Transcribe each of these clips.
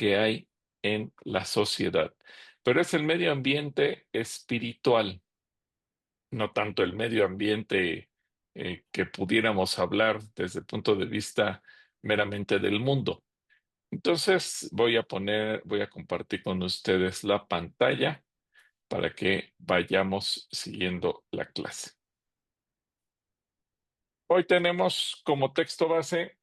que hay en la sociedad. Pero es el medio ambiente espiritual, no tanto el medio ambiente que pudiéramos hablar desde el punto de vista meramente del mundo. Entonces voy a compartir con ustedes la pantalla para que vayamos siguiendo la clase. Hoy tenemos como texto base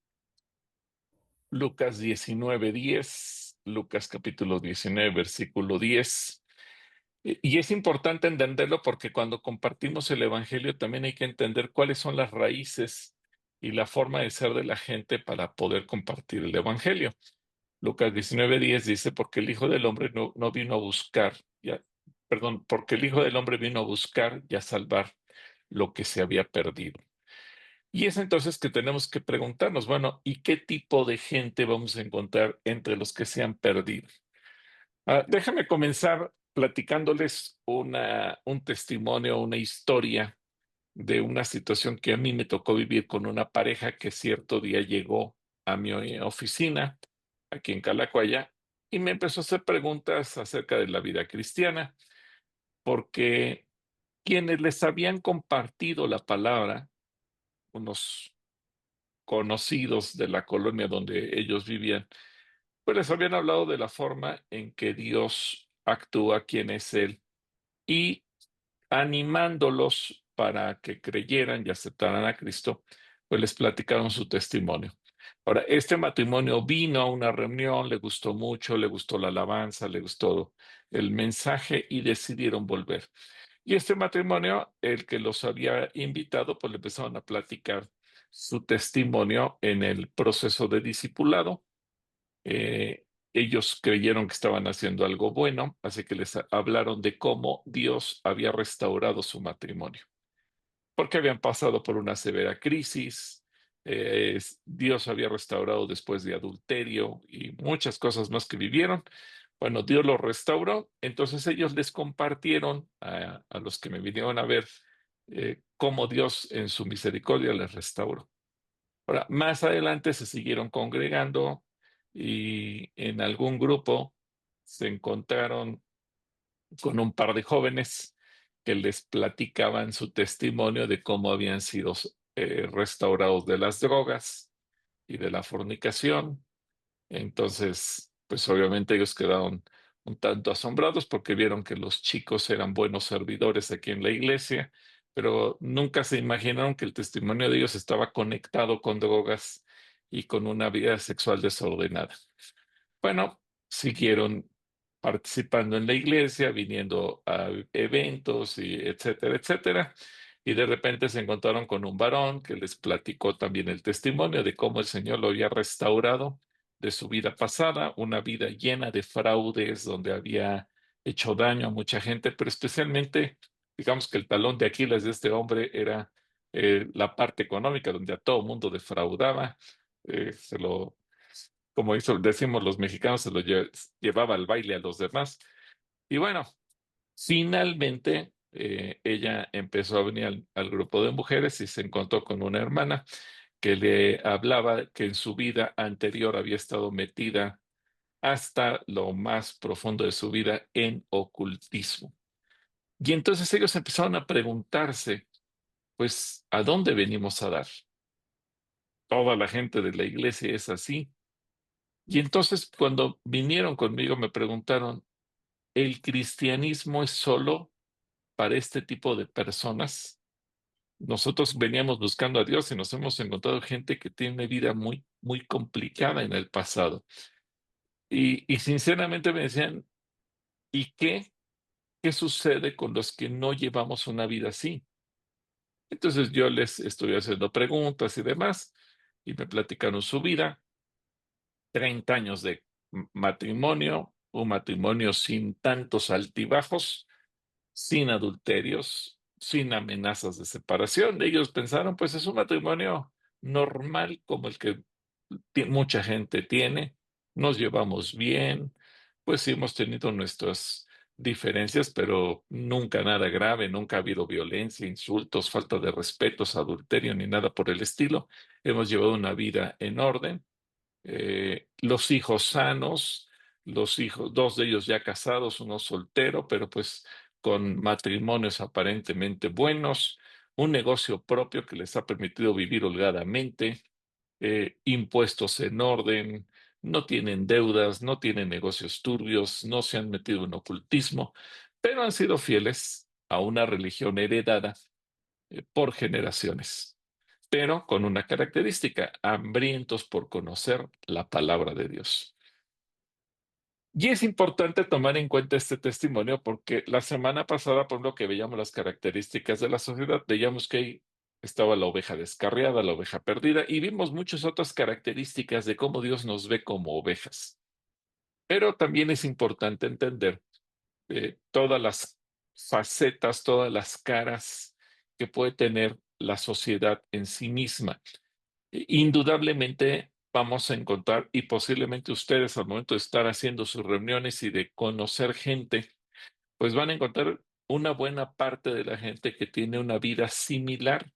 Lucas 19:10, Lucas capítulo 19, versículo 10. Y es importante entenderlo porque cuando compartimos el Evangelio también hay que entender cuáles son las raíces y la forma de ser de la gente para poder compartir el Evangelio. Lucas 19:10 dice, porque el Hijo del Hombre no vino a buscar, perdón, porque el Hijo del Hombre vino a buscar y a salvar lo que se había perdido. Y es entonces que tenemos que preguntarnos, bueno, ¿y qué tipo de gente vamos a encontrar entre los que se han perdido? Déjame comenzar platicándoles un testimonio, una historia de una situación que a mí me tocó vivir con una pareja que cierto día llegó a mi oficina, aquí en Calacuaya, y me empezó a hacer preguntas acerca de la vida cristiana, porque quienes les habían compartido la palabra, unos conocidos de la colonia donde ellos vivían, pues les habían hablado de la forma en que Dios actúa, quién es Él, y animándolos para que creyeran y aceptaran a Cristo, pues les platicaron su testimonio. Ahora, este matrimonio vino a una reunión, le gustó mucho, le gustó la alabanza, le gustó el mensaje y decidieron volver. Y este matrimonio, el que los había invitado, pues le empezaron a platicar su testimonio en el proceso de discipulado. Ellos creyeron que estaban haciendo algo bueno, así que les hablaron de cómo Dios había restaurado su matrimonio, porque habían pasado por una severa crisis. Dios había restaurado después de adulterio y muchas cosas más que vivieron. Bueno, Dios los restauró, entonces ellos les compartieron a los que me vinieron a ver cómo Dios en su misericordia les restauró. Ahora, más adelante se siguieron congregando y en algún grupo se encontraron con un par de jóvenes que les platicaban su testimonio de cómo habían sido restaurados de las drogas y de la fornicación. Entonces, pues obviamente ellos quedaron un tanto asombrados porque vieron que los chicos eran buenos servidores aquí en la iglesia, pero nunca se imaginaron que el testimonio de ellos estaba conectado con drogas y con una vida sexual desordenada. Bueno, siguieron participando en la iglesia, viniendo a eventos y etcétera, etcétera. Y de repente se encontraron con un varón que les platicó también el testimonio de cómo el Señor lo había restaurado de su vida pasada, una vida llena de fraudes, donde había hecho daño a mucha gente, pero especialmente, digamos que el talón de Aquiles de este hombre era la parte económica, donde a todo mundo defraudaba, se lo como decimos los mexicanos, se lo llevaba al baile a los demás. Y bueno, finalmente ella empezó a venir al grupo de mujeres y se encontró con una hermana que le hablaba que en su vida anterior había estado metida hasta lo más profundo de su vida en ocultismo. Y entonces ellos empezaron a preguntarse, pues, ¿a dónde venimos a dar? Toda la gente de la iglesia es así. Y entonces cuando vinieron conmigo me preguntaron, ¿el cristianismo es solo para este tipo de personas? Nosotros veníamos buscando a Dios y nos hemos encontrado gente que tiene una vida muy, muy complicada en el pasado. Y sinceramente me decían, ¿y qué sucede con los que no llevamos una vida así? Entonces yo les estoy haciendo preguntas y demás y me platicaron su vida, 30 años de matrimonio, un matrimonio sin tantos altibajos, sin adulterios, sin amenazas de separación. Ellos pensaron, pues es un matrimonio normal como el que mucha gente tiene, nos llevamos bien, pues sí hemos tenido nuestras diferencias, pero nunca nada grave, nunca ha habido violencia, insultos, falta de respetos, adulterio ni nada por el estilo. Hemos llevado una vida en orden, los hijos sanos. los hijos, dos de ellos ya casados, uno soltero, pero pues con matrimonios aparentemente buenos, un negocio propio que les ha permitido vivir holgadamente, impuestos en orden, no tienen deudas, no tienen negocios turbios, no se han metido en ocultismo, pero han sido fieles a una religión heredada por generaciones, pero con una característica, hambrientos por conocer la palabra de Dios. Y es importante tomar en cuenta este testimonio porque la semana pasada, por lo que veíamos las características de la sociedad, veíamos que ahí estaba la oveja descarriada, la oveja perdida, y vimos muchas otras características de cómo Dios nos ve como ovejas. Pero también es importante entender todas las facetas, todas las caras que puede tener la sociedad en sí misma. Indudablemente vamos a encontrar, y posiblemente ustedes al momento de estar haciendo sus reuniones y de conocer gente, pues van a encontrar una buena parte de la gente que tiene una vida similar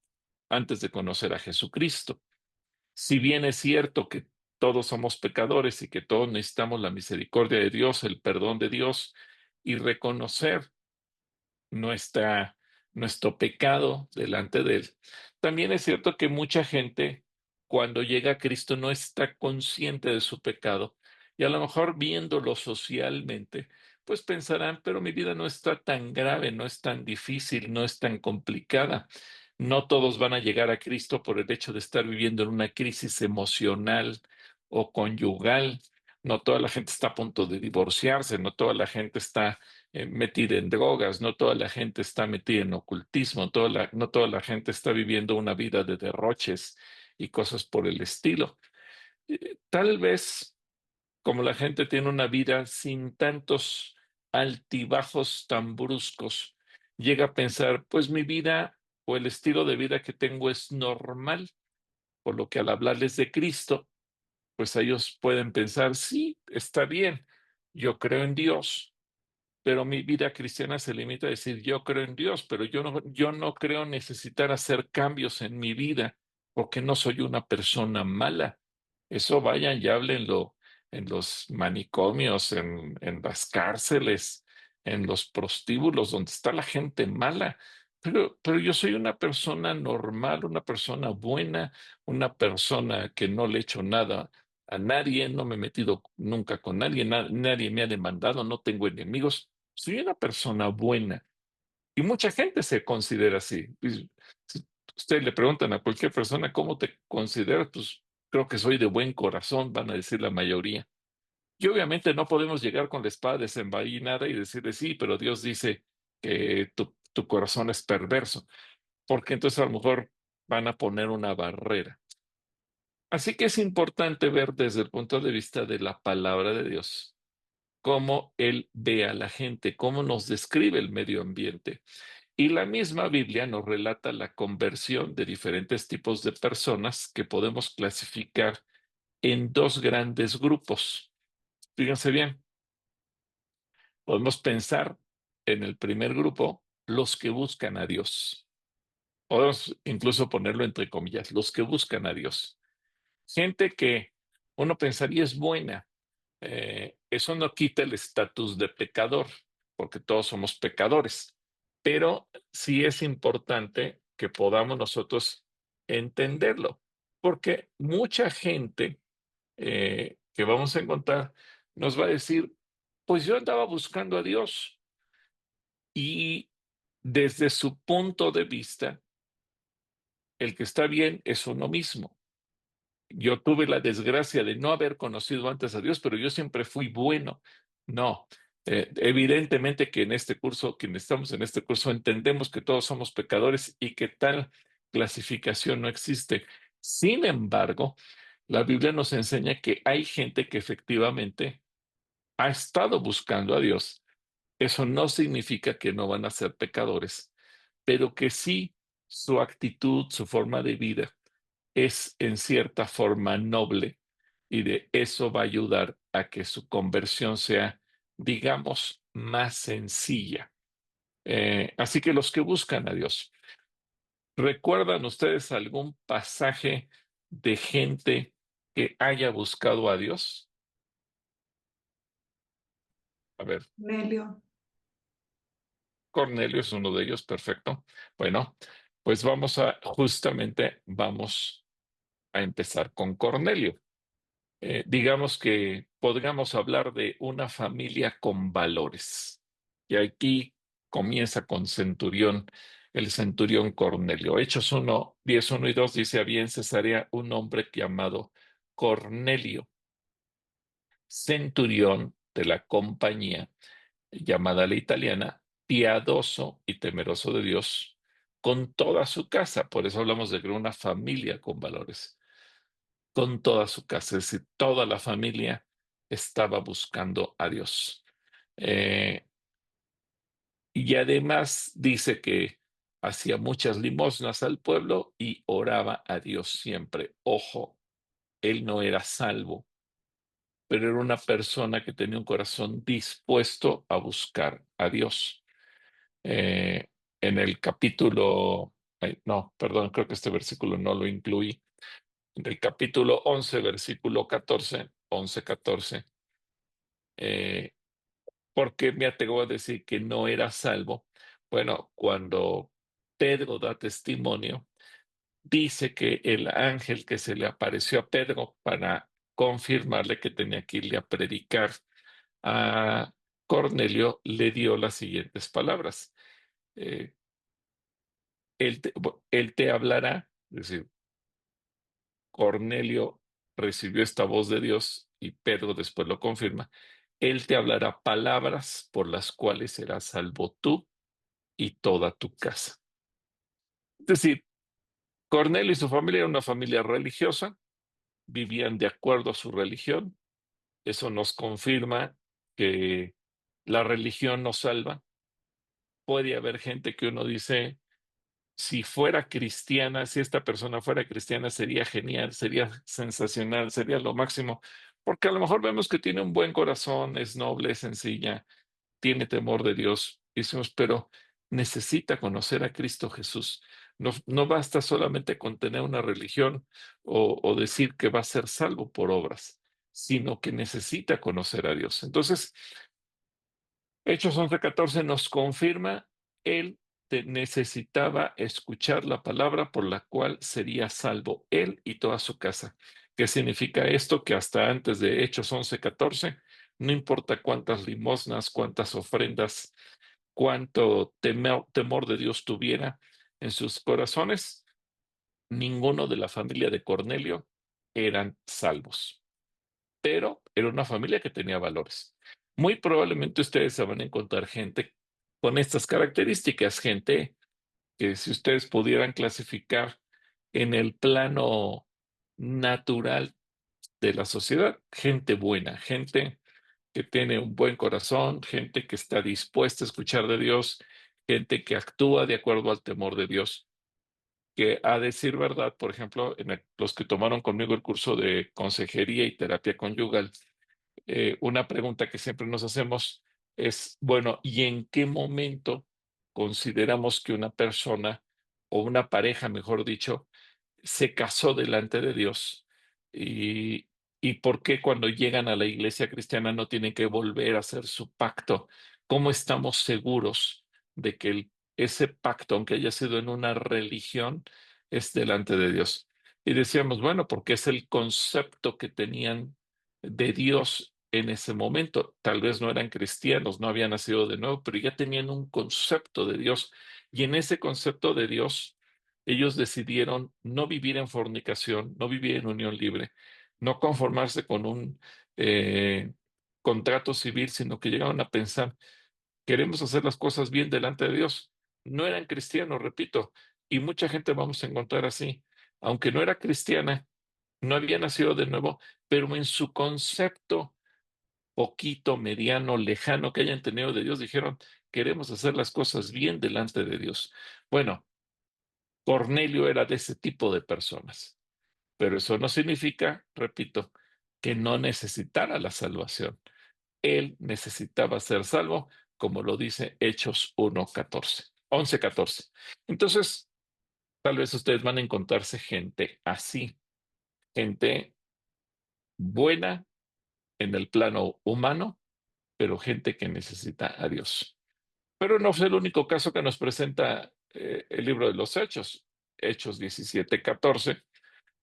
antes de conocer a Jesucristo. Si bien es cierto que todos somos pecadores y que todos necesitamos la misericordia de Dios, el perdón de Dios y reconocer nuestra, nuestro pecado delante de Él. También es cierto que mucha gente cuando llega a Cristo no está consciente de su pecado y a lo mejor viéndolo socialmente, pues pensarán, pero mi vida no está tan grave, no es tan difícil, no es tan complicada. No todos van a llegar a Cristo por el hecho de estar viviendo en una crisis emocional o conyugal. No toda la gente está a punto de divorciarse, no toda la gente está metida en drogas, no toda la gente está metida en ocultismo, no toda la gente está viviendo una vida de derroches y cosas por el estilo. Tal vez como la gente tiene una vida sin tantos altibajos tan bruscos, llega a pensar, pues mi vida o el estilo de vida que tengo es normal, por lo que al hablarles de Cristo, pues ellos pueden pensar, sí, está bien, yo creo en Dios, pero mi vida cristiana se limita a decir, yo creo en Dios, pero yo no creo necesitar hacer cambios en mi vida porque no soy una persona mala. Eso vayan y háblenlo en los manicomios, en las cárceles, en los prostíbulos, donde está la gente mala. Pero yo soy una persona normal, una persona buena, una persona que no le he hecho nada a nadie, no me he metido nunca con nadie, nadie me ha demandado, no tengo enemigos, soy una persona buena. Y mucha gente se considera así. Si ustedes le preguntan a cualquier persona cómo te consideras, pues creo que soy de buen corazón, van a decir la mayoría. Y obviamente no podemos llegar con la espada desenvainada y decirle sí, pero Dios dice que tu corazón es perverso, porque entonces a lo mejor van a poner una barrera. Así que es importante ver desde el punto de vista de la palabra de Dios cómo Él ve a la gente, cómo nos describe el medio ambiente. Y la misma Biblia nos relata la conversión de diferentes tipos de personas que podemos clasificar en dos grandes grupos. Fíjense bien, podemos pensar en el primer grupo, los que buscan a Dios. Podemos incluso ponerlo entre comillas, los que buscan a Dios. Gente que uno pensaría es buena. Eso no quita el estatus de pecador, porque todos somos pecadores, pero sí es importante que podamos nosotros entenderlo, porque mucha gente que vamos a encontrar nos va a decir, pues yo andaba buscando a Dios y desde su punto de vista, el que está bien es uno mismo. Yo tuve la desgracia de no haber conocido antes a Dios, pero yo siempre fui bueno. No, evidentemente que en este curso, quienes estamos en este curso, entendemos que todos somos pecadores y que tal clasificación no existe. Sin embargo, la Biblia nos enseña que hay gente que efectivamente ha estado buscando a Dios. Eso no significa que no van a ser pecadores, pero que sí su actitud, su forma de vida es en cierta forma noble y de eso va a ayudar a que su conversión sea, digamos, más sencilla. Así que los que buscan a Dios, ¿recuerdan ustedes algún pasaje de gente que haya buscado a Dios? A ver, Cornelio. Cornelio es uno de ellos, perfecto. Bueno, pues vamos a empezar con Cornelio. Digamos que podríamos hablar de una familia con valores. Y aquí comienza con centurión, el centurión Cornelio. Hechos 1, 10, 1 y 2 dice, había en Cesarea un hombre llamado Cornelio, centurión de la compañía llamada la italiana, piadoso y temeroso de Dios, con toda su casa. Por eso hablamos de que era una familia con valores, con toda su casa, es decir, toda la familia estaba buscando a Dios. Eh, y además dice que hacía muchas limosnas al pueblo y oraba a Dios siempre. Ojo, él no era salvo, pero era una persona que tenía un corazón dispuesto a buscar a Dios. Eh, en el capítulo, no, perdón, creo que este versículo no lo incluí. En el capítulo 11, versículo 14, 11, 14, eh, ¿por qué me atrevo a decir que no era salvo? Bueno, cuando Pedro da testimonio, dice que el ángel que se le apareció a Pedro para confirmarle que tenía que irle a predicar a Cornelio, le dio las siguientes palabras. Eh, él te hablará, es decir, Cornelio recibió esta voz de Dios y Pedro después lo confirma. Él te hablará palabras por las cuales serás salvo tú y toda tu casa. Es decir, Cornelio y su familia eran una familia religiosa, vivían de acuerdo a su religión. Eso nos confirma que la religión nos salva. Puede haber gente que uno dice, si fuera cristiana, si esta persona fuera cristiana, sería genial, sería sensacional, sería lo máximo, porque a lo mejor vemos que tiene un buen corazón, es noble, es sencilla, tiene temor de Dios. Y decimos, pero necesita conocer a Cristo Jesús. No, no basta solamente con tener una religión o decir que va a ser salvo por obras, sino que necesita conocer a Dios. Entonces, Hechos 11:14 nos confirma, él necesitaba escuchar la palabra por la cual sería salvo él y toda su casa. ¿Qué significa esto? Que hasta antes de Hechos 11:14, no importa cuántas limosnas, cuántas ofrendas, cuánto temor de Dios tuviera en sus corazones, ninguno de la familia de Cornelio eran salvos, pero era una familia que tenía valores. Muy probablemente ustedes se van a encontrar gente con estas características, gente que si ustedes pudieran clasificar en el plano natural de la sociedad, gente buena, gente que tiene un buen corazón, gente que está dispuesta a escuchar de Dios, gente que actúa de acuerdo al temor de Dios. Que a decir verdad, por ejemplo, los que tomaron conmigo el curso de consejería y terapia conyugal, una pregunta que siempre nos hacemos es, bueno, ¿y en qué momento consideramos que una persona o una pareja, mejor dicho, se casó delante de Dios? Y, y por qué cuando llegan a la iglesia cristiana no tienen que volver a hacer su pacto. ¿Cómo estamos seguros de que ese pacto, aunque haya sido en una religión, es delante de Dios? Y decíamos, bueno, porque es el concepto que tenían de Dios en ese momento. Tal vez no eran cristianos, no habían nacido de nuevo, pero ya tenían un concepto de Dios. Y en ese concepto de Dios, ellos decidieron no vivir en fornicación, no vivir en unión libre, no conformarse con un eh, contrato civil, sino que llegaron a pensar, queremos hacer las cosas bien delante de Dios. No eran cristianos, repito, y mucha gente vamos a encontrar así. Aunque no era cristiana, no había nacido de nuevo, pero en su concepto poquito, mediano, lejano que hayan tenido de Dios, dijeron, queremos hacer las cosas bien delante de Dios. Bueno, Cornelio era de ese tipo de personas, pero eso no significa, repito, que no necesitara la salvación. Él necesitaba ser salvo, como lo dice Hechos 1:14, 11:14. Entonces, tal vez ustedes van a encontrarse gente así, gente buena en el plano humano, pero gente que necesita a Dios. Pero no fue el único caso que nos presenta el libro de los Hechos. Hechos 17:14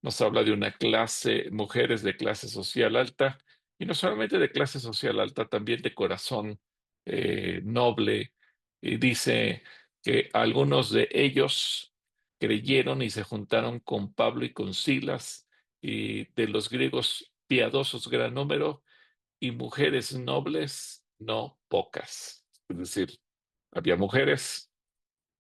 nos habla de una clase, mujeres de clase social alta, y no solamente de clase social alta, también de corazón noble. Y dice que algunos de ellos creyeron y se juntaron con Pablo y con Silas, y de los griegos piadosos gran número, y mujeres nobles no pocas. Es decir, había mujeres,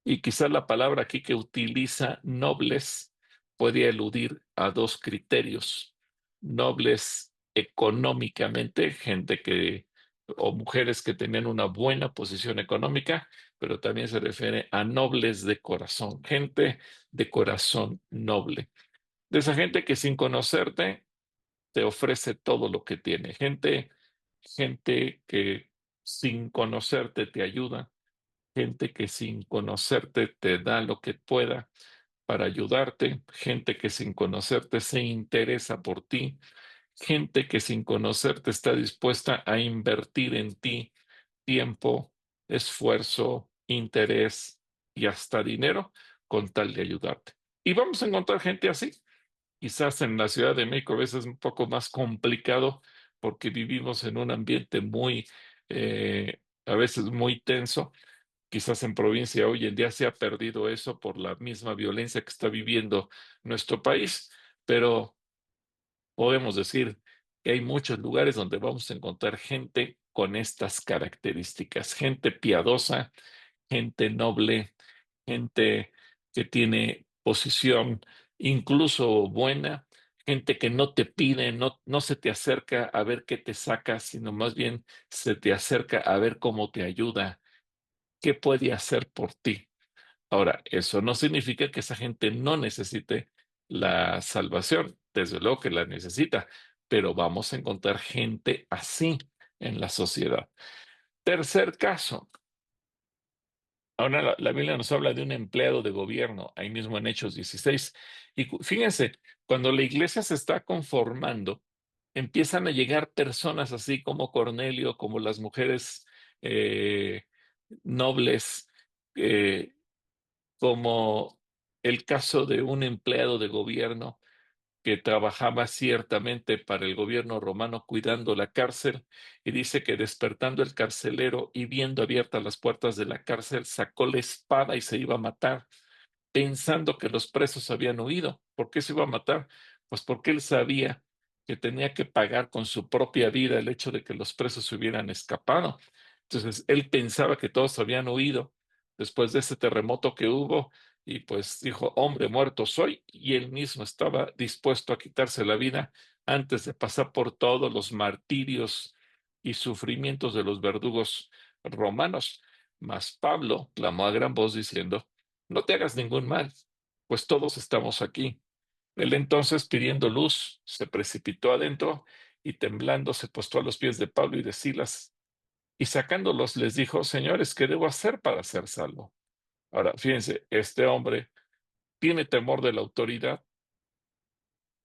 y quizás la palabra aquí que utiliza nobles puede eludir a dos criterios. Nobles económicamente, gente que, o mujeres que tenían una buena posición económica, pero también se refiere a nobles de corazón, gente de corazón noble. De esa gente que sin conocerte te ofrece todo lo que tiene. Gente que sin conocerte te ayuda, gente que sin conocerte te da lo que pueda para ayudarte, gente que sin conocerte se interesa por ti, gente que sin conocerte está dispuesta a invertir en ti tiempo, esfuerzo, interés y hasta dinero con tal de ayudarte. Y vamos a encontrar gente así. Quizás en la Ciudad de México a veces es un poco más complicado porque vivimos en un ambiente a veces muy tenso. Quizás en provincia hoy en día se ha perdido eso por la misma violencia que está viviendo nuestro país, pero podemos decir que hay muchos lugares donde vamos a encontrar gente con estas características, gente piadosa, gente noble, gente que tiene posición incluso buena, gente que no te pide, no se te acerca a ver qué te saca, sino más bien se te acerca a ver cómo te ayuda, qué puede hacer por ti. Ahora, eso no significa que esa gente no necesite la salvación. Desde luego que la necesita, pero vamos a encontrar gente así en la sociedad. Tercer caso. Ahora la Biblia nos habla de un empleado de gobierno, ahí mismo en Hechos 16. Y fíjense, cuando la iglesia se está conformando, empiezan a llegar personas así como Cornelio, como las mujeres eh, nobles, eh, como el caso de un empleado de gobierno que trabajaba ciertamente para el gobierno romano cuidando la cárcel, y dice que despertando el carcelero y viendo abiertas las puertas de la cárcel, sacó la espada y se iba a matar pensando que los presos habían huido. ¿Por qué se iba a matar? Pues porque él sabía que tenía que pagar con su propia vida el hecho de que los presos se hubieran escapado. Entonces, él pensaba que todos habían huido después de ese terremoto que hubo, y pues dijo, hombre muerto soy, y él mismo estaba dispuesto a quitarse la vida antes de pasar por todos los martirios y sufrimientos de los verdugos romanos. Mas Pablo clamó a gran voz diciendo, no te hagas ningún mal, pues todos estamos aquí. Él entonces, pidiendo luz, se precipitó adentro y temblando se postó a los pies de Pablo y de Silas, y sacándolos les dijo, señores, ¿qué debo hacer para ser salvo? Ahora, fíjense, este hombre tiene temor de la autoridad.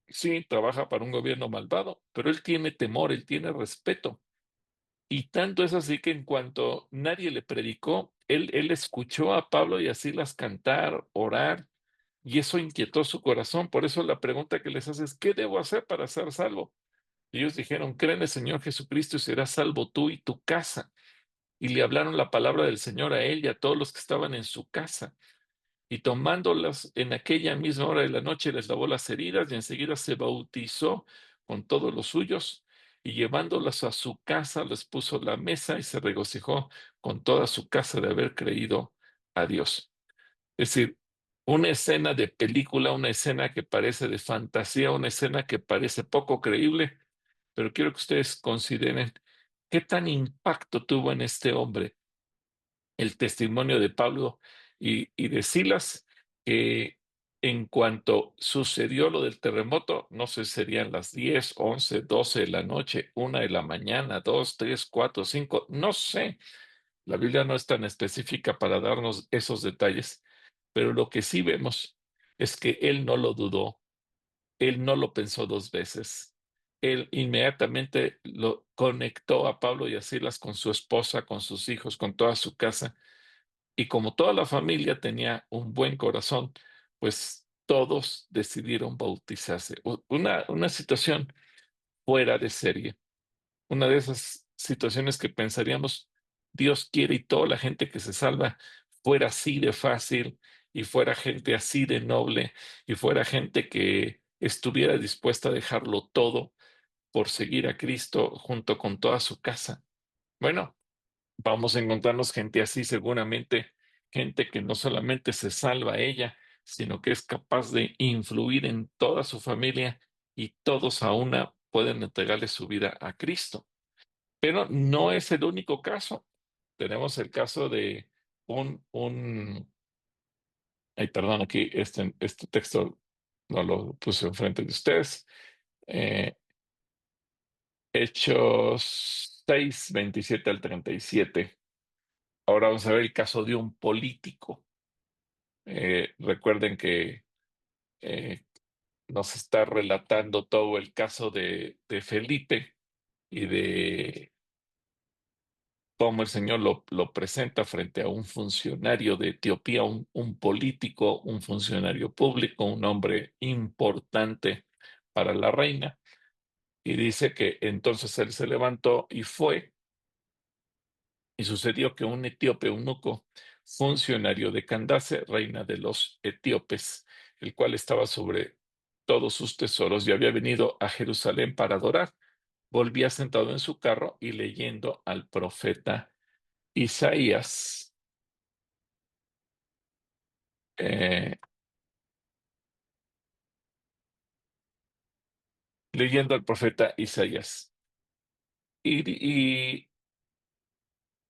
Sí, trabaja para un gobierno malvado, pero él tiene temor, él tiene respeto. Y tanto es así que en cuanto nadie le predicó, él escuchó a Pablo y a Silas cantar, orar, y eso inquietó su corazón. Por eso la pregunta que les hace es, ¿qué debo hacer para ser salvo? Y ellos dijeron, cree en el Señor Jesucristo y serás salvo tú y tu casa. Y le hablaron la palabra del Señor a él y a todos los que estaban en su casa. Y tomándolas en aquella misma hora de la noche, les lavó las heridas y enseguida se bautizó con todos los suyos. Y llevándolas a su casa, les puso la mesa y se regocijó con toda su casa de haber creído a Dios. Es decir, una escena de película, una escena que parece de fantasía, una escena que parece poco creíble, pero quiero que ustedes consideren qué tan impacto tuvo en este hombre el testimonio de Pablo y de Silas, que en cuanto sucedió lo del terremoto, no sé, serían las 10, 11, 12 de la noche, 1 de la mañana, 2, 3, 4, 5, no sé. La Biblia no es tan específica para darnos esos detalles, pero lo que sí vemos es que él no lo dudó, él no lo pensó dos veces. él inmediatamente lo conectó a Pablo y a Silas con su esposa, con sus hijos, con toda su casa. Y como toda la familia tenía un buen corazón, pues todos decidieron bautizarse. Una situación fuera de serie. Una de esas situaciones que pensaríamos, Dios quiere y toda la gente que se salva fuera así de fácil y fuera gente así de noble y fuera gente que estuviera dispuesta a dejarlo todo por seguir a Cristo junto con toda su casa. Bueno, vamos a encontrarnos gente así seguramente, gente que no solamente se salva a ella, sino que es capaz de influir en toda su familia y todos a una pueden entregarle su vida a Cristo. Pero no es el único caso. Tenemos el caso de ay, perdón, aquí este texto no lo puse enfrente de ustedes. Eh, Hechos 6, 27 al 37. Ahora vamos a ver el caso de un político. Recuerden que eh, nos está relatando todo el caso de Felipe y de cómo el Señor lo presenta frente a un funcionario de Etiopía, un político, un funcionario público, un hombre importante para la reina. Y dice que entonces él se levantó y fue, y sucedió que un etíope eunuco, funcionario de Candace, reina de los etíopes, el cual estaba sobre todos sus tesoros y había venido a Jerusalén para adorar, volvía sentado en su carro y leyendo al profeta Isaías. eh, Leyendo al profeta Isaías. Y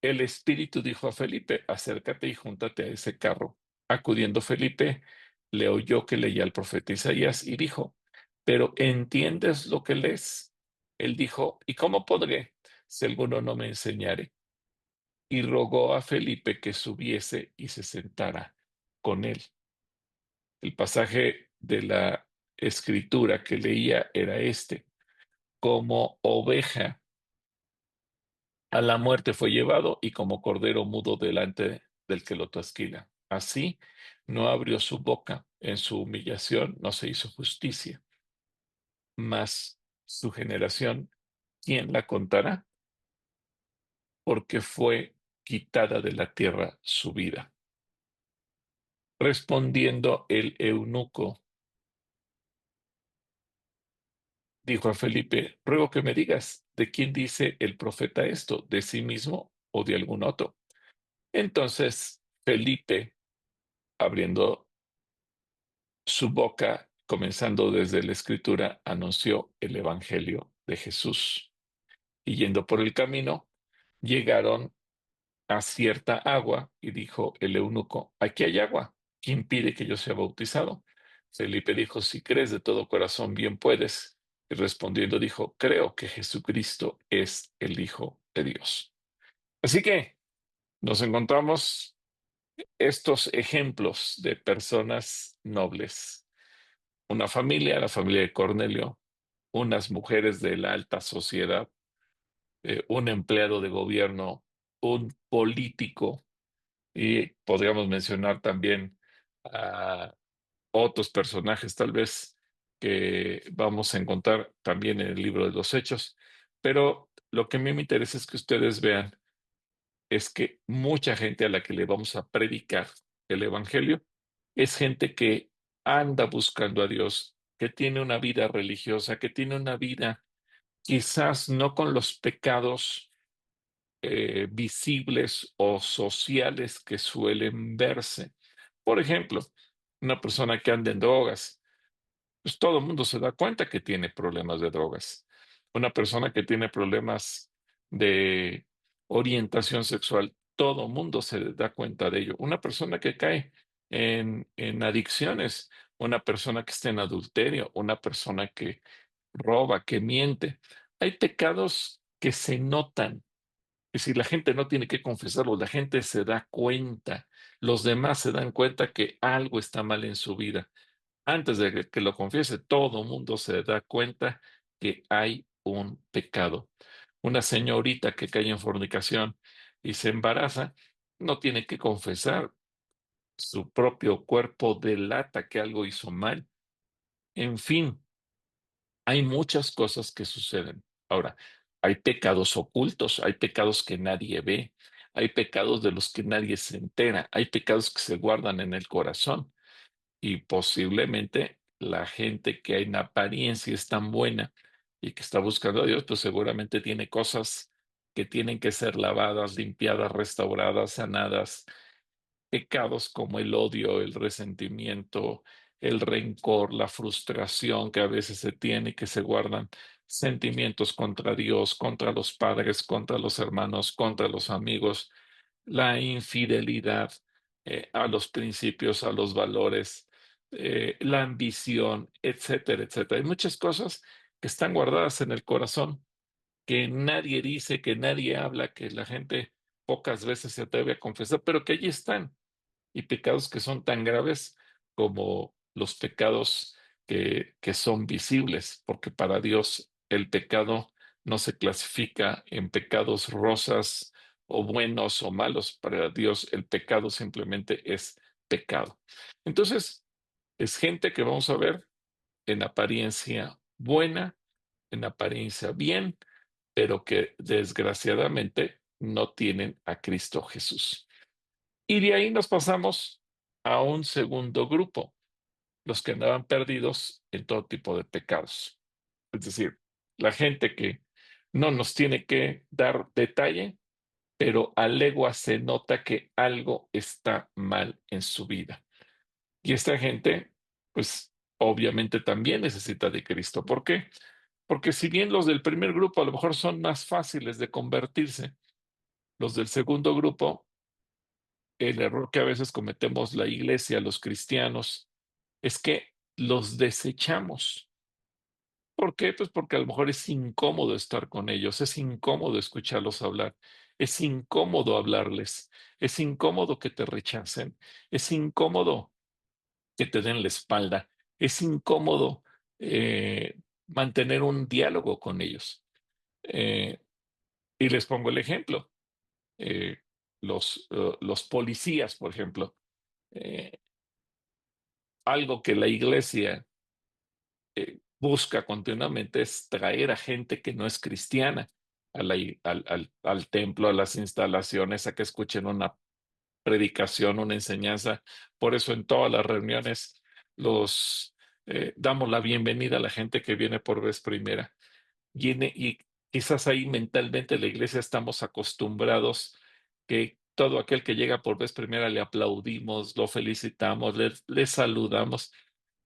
el Espíritu dijo a Felipe, acércate y júntate a ese carro. Acudiendo Felipe, le oyó que leía al profeta Isaías y dijo, ¿pero entiendes lo que lees? Él dijo, ¿y cómo podré si alguno no me enseñare? Y rogó a Felipe que subiese y se sentara con él. El pasaje de la escritura que leía era este: como oveja a la muerte fue llevado y como cordero mudo delante del que lo trasquila. Así no abrió su boca, en su humillación no se hizo justicia. Mas su generación, ¿quién la contará? Porque fue quitada de la tierra su vida. Respondiendo el eunuco, dijo a Felipe, ruego que me digas, ¿de quién dice el profeta esto? ¿De sí mismo o de algún otro? Entonces Felipe, abriendo su boca, comenzando desde la escritura, anunció el evangelio de Jesús. Y yendo por el camino, llegaron a cierta agua y dijo el eunuco, aquí hay agua, ¿quién pide que yo sea bautizado? Felipe dijo, si crees de todo corazón, bien puedes. Y respondiendo dijo, creo que Jesucristo es el Hijo de Dios. Así que nos encontramos estos ejemplos de personas nobles. Una familia, la familia de Cornelio, unas mujeres de la alta sociedad, un empleado de gobierno, un político, y podríamos mencionar también a otros personajes tal vez que vamos a encontrar también en el libro de los Hechos. Pero lo que a mí me interesa es que ustedes vean es que mucha gente a la que le vamos a predicar el Evangelio es gente que anda buscando a Dios, que tiene una vida religiosa, que tiene una vida quizás no con los pecados visibles o sociales que suelen verse. Por ejemplo, una persona que anda en drogas, pues todo el mundo se da cuenta que tiene problemas de drogas. Una persona que tiene problemas de orientación sexual, todo el mundo se da cuenta de ello. Una persona que cae en adicciones, una persona que está en adulterio, una persona que roba, que miente. Hay pecados que se notan. Es decir, la gente no tiene que confesarlo, la gente se da cuenta. Los demás se dan cuenta que algo está mal en su vida antes de que lo confiese, todo mundo se da cuenta que hay un pecado. Una señorita que cae en fornicación y se embaraza, no tiene que confesar, su propio cuerpo delata que algo hizo mal. En fin, hay muchas cosas que suceden. Ahora, hay pecados ocultos, hay pecados que nadie ve, hay pecados de los que nadie se entera, hay pecados que se guardan en el corazón y posiblemente la gente que en apariencia es tan buena y que está buscando a Dios, pues seguramente tiene cosas que tienen que ser lavadas, limpiadas, restauradas, sanadas, pecados como el odio, el resentimiento, el rencor, la frustración que a veces se tiene, que se guardan sentimientos contra Dios, contra los padres, contra los hermanos, contra los amigos, la infidelidad a los principios, a los valores, la ambición, etcétera, etcétera. Hay muchas cosas que están guardadas en el corazón, que nadie dice, que nadie habla, que la gente pocas veces se atreve a confesar, pero que allí están y pecados que son tan graves como los pecados que son visibles, porque para Dios el pecado no se clasifica en pecados rosas o buenos o malos. Para Dios el pecado simplemente es pecado. Entonces, es gente que vamos a ver en apariencia buena, en apariencia bien, pero que desgraciadamente no tienen a Cristo Jesús. Y de ahí nos pasamos a un segundo grupo, los que andaban perdidos en todo tipo de pecados. Es decir, la gente que no nos tiene que dar detalle, pero a legua se nota que algo está mal en su vida. Y esta gente, pues obviamente también necesita de Cristo. ¿Por qué? Porque si bien los del primer grupo a lo mejor son más fáciles de convertirse, los del segundo grupo, el error que a veces cometemos la iglesia, los cristianos, es que los desechamos. ¿Por qué? Pues porque a lo mejor es incómodo estar con ellos, es incómodo escucharlos hablar, es incómodo hablarles, es incómodo que te rechacen, es incómodo que te den la espalda, es incómodo mantener un diálogo con ellos. Eh, y les pongo el ejemplo, eh, los policías, por ejemplo, eh, algo que la iglesia busca continuamente es traer a gente que no es cristiana al templo, a las instalaciones, a que escuchen una predicación, una enseñanza. Por eso en todas las reuniones los damos la bienvenida a la gente que viene por vez primera. Y quizás ahí mentalmente la iglesia estamos acostumbrados que todo aquel que llega por vez primera le aplaudimos, lo felicitamos, le saludamos.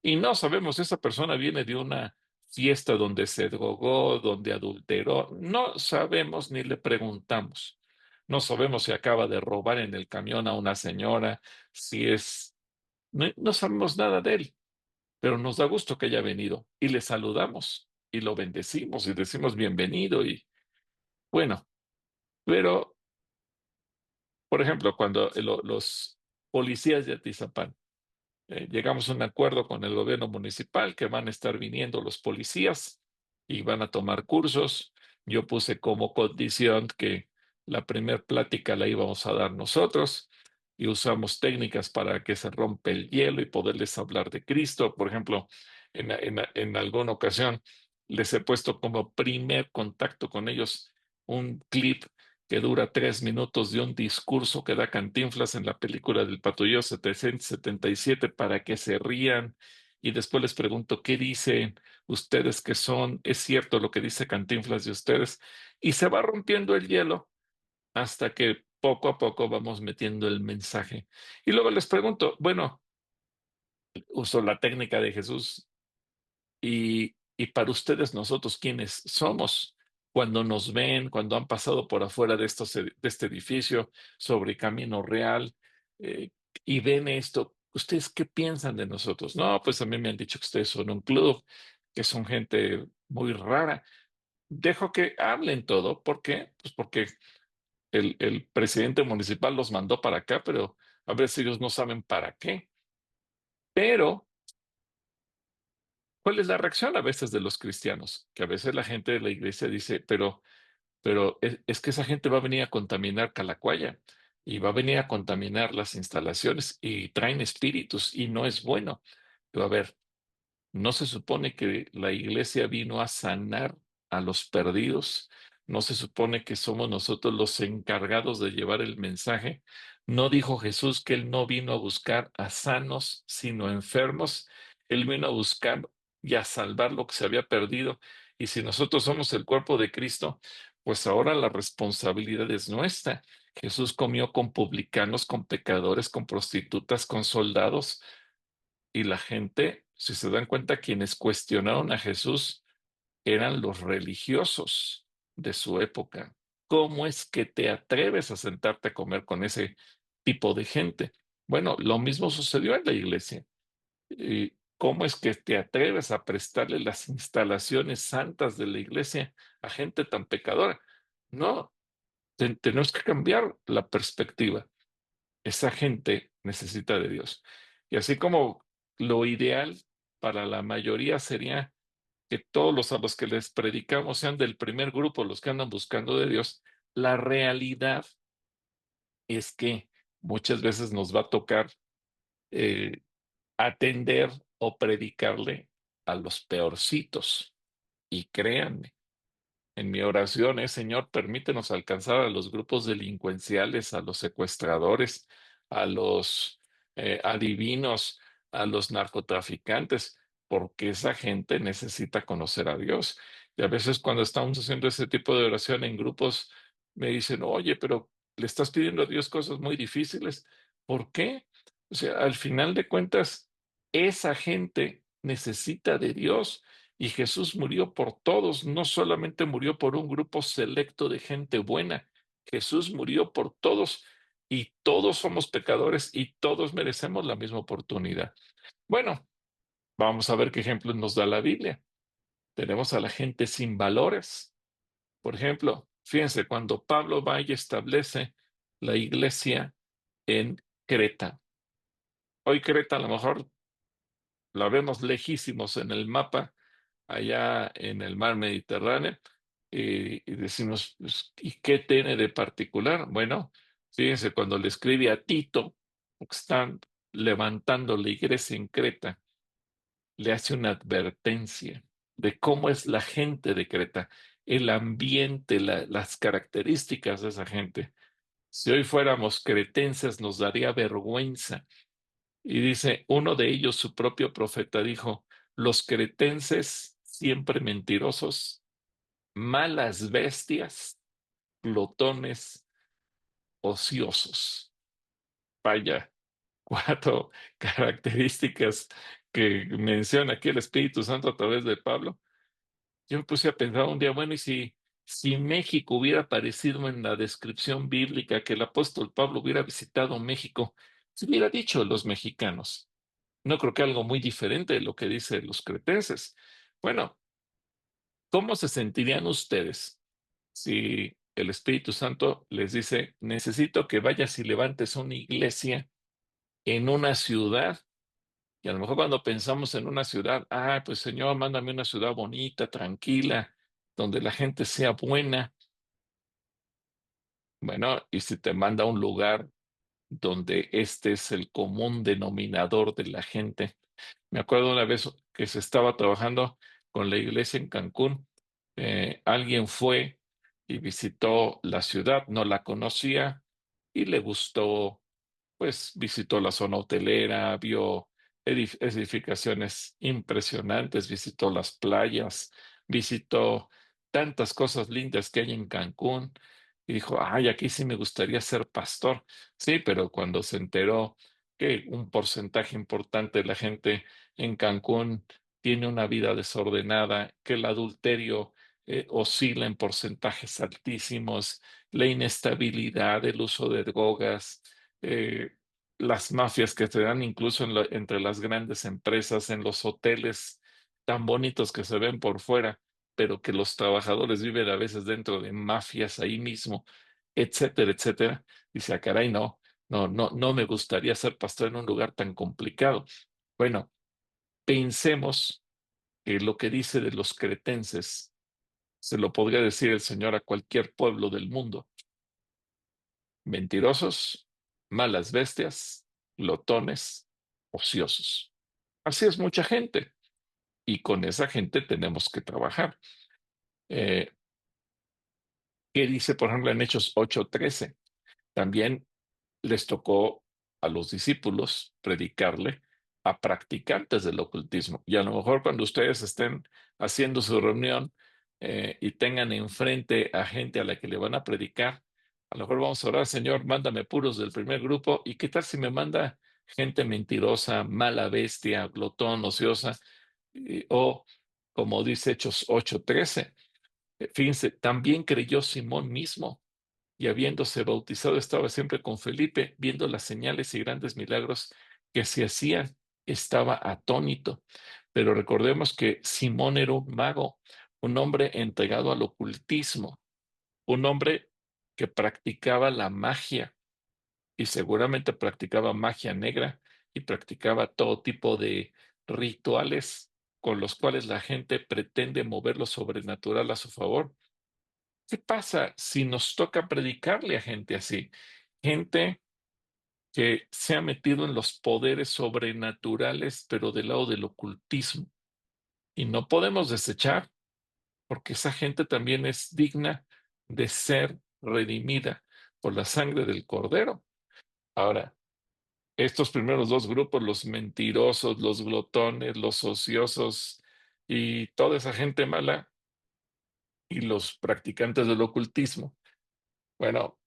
Y no sabemos, esa persona viene de una fiesta donde se drogó, donde adulteró. No sabemos ni le preguntamos. No sabemos si acaba de robar en el camión a una señora, si es... no sabemos nada de él, pero nos da gusto que haya venido y le saludamos y lo bendecimos y decimos bienvenido y bueno, pero por ejemplo, cuando los policías de Atizapán llegamos a un acuerdo con el gobierno municipal que van a estar viniendo los policías y van a tomar cursos. Yo puse como condición que la primer plática la íbamos a dar nosotros y usamos técnicas para que se rompa el hielo y poderles hablar de Cristo. Por ejemplo, en alguna ocasión les he puesto como primer contacto con ellos un clip que dura 3 minutos de un discurso que da Cantinflas en la película del Patrullero 777 para que se rían y después les pregunto, ¿qué dicen ustedes que son? ¿Es cierto lo que dice Cantinflas de ustedes? Y se va rompiendo el hielo hasta que poco a poco vamos metiendo el mensaje. Y luego les pregunto, bueno, uso la técnica de Jesús. Y para ustedes, nosotros, ¿quiénes somos? Cuando nos ven, cuando han pasado por afuera de este edificio, sobre Camino Real, eh, y ven esto, ¿ustedes qué piensan de nosotros? No, pues a mí me han dicho que ustedes son un club, que son gente muy rara. Dejo que hablen todo. ¿Por qué? Pues porque el presidente municipal los mandó para acá, pero a veces ellos no saben para qué. Pero ¿Cuál es la reacción a veces de los cristianos? Que a veces la gente de la iglesia dice, pero es que esa gente va a venir a contaminar Calacuaya y va a venir a contaminar las instalaciones y traen espíritus y no es bueno. Pero a ver, ¿no se supone que la iglesia vino a sanar a los perdidos? ¿No se supone que somos nosotros los encargados de llevar el mensaje? ¿No dijo Jesús que él no vino a buscar a sanos, sino a enfermos? Él vino a buscar y a salvar lo que se había perdido. Y si nosotros somos el cuerpo de Cristo, pues ahora la responsabilidad es nuestra. Jesús comió con publicanos, con pecadores, con prostitutas, con soldados. Y la gente, si se dan cuenta, quienes cuestionaron a Jesús eran los religiosos de su época. ¿Cómo es que te atreves a sentarte a comer con ese tipo de gente? Bueno, lo mismo sucedió en la iglesia. ¿Y cómo es que te atreves a prestarle las instalaciones santas de la iglesia a gente tan pecadora? No, tenemos que cambiar la perspectiva. Esa gente necesita de Dios. Y así como lo ideal para la mayoría sería que todos los a los que les predicamos sean del primer grupo, los que andan buscando de Dios, la realidad es que muchas veces nos va a tocar eh, atender o predicarle a los peorcitos. Y créanme, en mi oración es, Señor, permítenos alcanzar a los grupos delincuenciales, a los secuestradores, a los adivinos, a los narcotraficantes, porque esa gente necesita conocer a Dios. Y a veces cuando estamos haciendo ese tipo de oración en grupos, me dicen, oye, pero le estás pidiendo a Dios cosas muy difíciles. ¿Por qué? O sea, al final de cuentas, esa gente necesita de Dios. Y Jesús murió por todos, no solamente murió por un grupo selecto de gente buena, Jesús murió por todos y todos somos pecadores y todos merecemos la misma oportunidad. Bueno, vamos a ver qué ejemplos nos da la Biblia. Tenemos a la gente sin valores. Por ejemplo, fíjense, cuando Pablo va y establece la iglesia en Creta. Hoy Creta a lo mejor la vemos lejísimos en el mapa, allá en el mar Mediterráneo, y decimos, pues, ¿y qué tiene de particular? Bueno, fíjense, cuando le escribe a Tito, porque están levantando la iglesia en Creta, le hace una advertencia de cómo es la gente de Creta, el ambiente, las características de esa gente. Si hoy fuéramos cretenses, nos daría vergüenza. Y dice, uno de ellos, su propio profeta, dijo, los cretenses siempre mentirosos, malas bestias, glotones, ociosos. Vaya, cuatro características que menciona aquí el Espíritu Santo a través de Pablo. Yo me puse a pensar un día, bueno, y si México hubiera aparecido en la descripción bíblica, que el apóstol Pablo hubiera visitado México, se hubiera dicho los mexicanos. No creo que algo muy diferente de lo que dicen los cretenses. Bueno, ¿cómo se sentirían ustedes si el Espíritu Santo les dice, necesito que vayas y levantes una iglesia en una ciudad? Y a lo mejor cuando pensamos en una ciudad, pues Señor, mándame una ciudad bonita, tranquila, donde la gente sea buena. Bueno, y si te manda a un lugar donde este es el común denominador de la gente. Me acuerdo una vez que se estaba trabajando con la iglesia en Cancún. Alguien fue y visitó la ciudad, no la conocía y le gustó, pues visitó la zona hotelera, vio edificaciones impresionantes, visitó las playas, visitó tantas cosas lindas que hay en Cancún y dijo, ay, aquí sí me gustaría ser pastor. Sí, pero cuando se enteró que un porcentaje importante de la gente en Cancún tiene una vida desordenada, que el adulterio oscila en porcentajes altísimos, la inestabilidad, el uso de drogas, eh, las mafias que se dan incluso entre las grandes empresas, en los hoteles tan bonitos que se ven por fuera, pero que los trabajadores viven a veces dentro de mafias ahí mismo, etcétera, etcétera. Dice, caray, no, no, no, no me gustaría ser pastor en un lugar tan complicado. Bueno, pensemos que lo que dice de los cretenses se lo podría decir el Señor a cualquier pueblo del mundo: mentirosos, malas bestias, glotones, ociosos. Así es mucha gente, y con esa gente tenemos que trabajar. Eh, ¿Qué dice, por ejemplo, en Hechos 8:13? También les tocó a los discípulos predicarle a practicantes del ocultismo. Y a lo mejor cuando ustedes estén haciendo su reunión y tengan enfrente a gente a la que le van a predicar, a lo mejor vamos a orar: Señor, mándame puros del primer grupo. ¿Y qué tal si me manda gente mentirosa, mala bestia, glotón, ociosa? O como dice Hechos 8:13, fíjense, también creyó Simón mismo, y habiéndose bautizado estaba siempre con Felipe, viendo las señales y grandes milagros que se hacían, estaba atónito. Pero recordemos que Simón era un mago, un hombre entregado al ocultismo, un hombre que practicaba la magia, y seguramente practicaba magia negra y practicaba todo tipo de rituales con los cuales la gente pretende mover lo sobrenatural a su favor. ¿Qué pasa si nos toca predicarle a gente así? Gente que se ha metido en los poderes sobrenaturales, pero del lado del ocultismo. Y no podemos desechar, porque esa gente también es digna de ser redimida por la sangre del Cordero. Ahora, estos primeros dos grupos, los mentirosos, los glotones, los ociosos y toda esa gente mala, y los practicantes del ocultismo, bueno,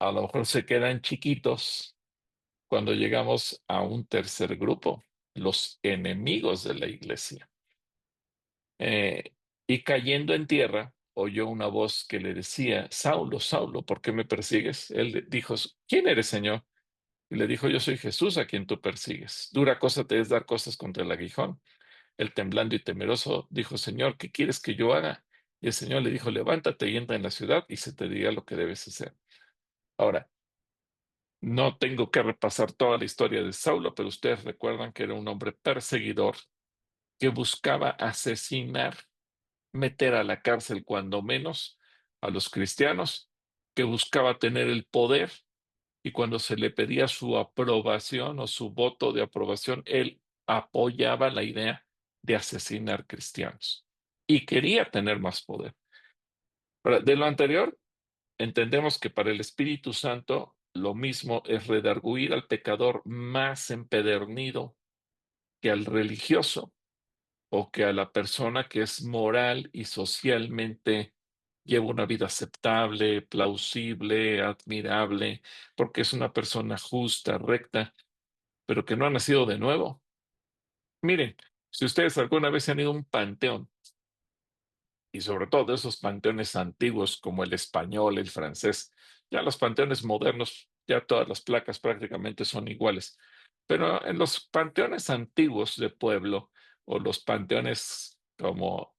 a lo mejor se quedan chiquitos cuando llegamos a un tercer grupo, los enemigos de la iglesia. Eh, y cayendo en tierra, oyó una voz que le decía: Saulo, Saulo, ¿por qué me persigues? Él le dijo: ¿quién eres, Señor? Y le dijo: yo soy Jesús a quien tú persigues. Dura cosa te es dar cosas contra el aguijón. Él, temblando y temeroso, dijo: Señor, ¿qué quieres que yo haga? Y el Señor le dijo: levántate y entra en la ciudad y se te dirá lo que debes hacer. Ahora, no tengo que repasar toda la historia de Saulo, pero ustedes recuerdan que era un hombre perseguidor que buscaba asesinar, meter a la cárcel cuando menos a los cristianos, que buscaba tener el poder, y cuando se le pedía su aprobación o su voto de aprobación, él apoyaba la idea de asesinar cristianos y quería tener más poder. Ahora, de lo anterior, entendemos que para el Espíritu Santo lo mismo es redarguir al pecador más empedernido que al religioso, o que a la persona que es moral y socialmente lleva una vida aceptable, plausible, admirable, porque es una persona justa, recta, pero que no ha nacido de nuevo. Miren, si ustedes alguna vez han ido a un panteón, y sobre todo esos panteones antiguos como el español, el francés, ya los panteones modernos, ya todas las placas prácticamente son iguales. Pero en los panteones antiguos de pueblo, o los panteones como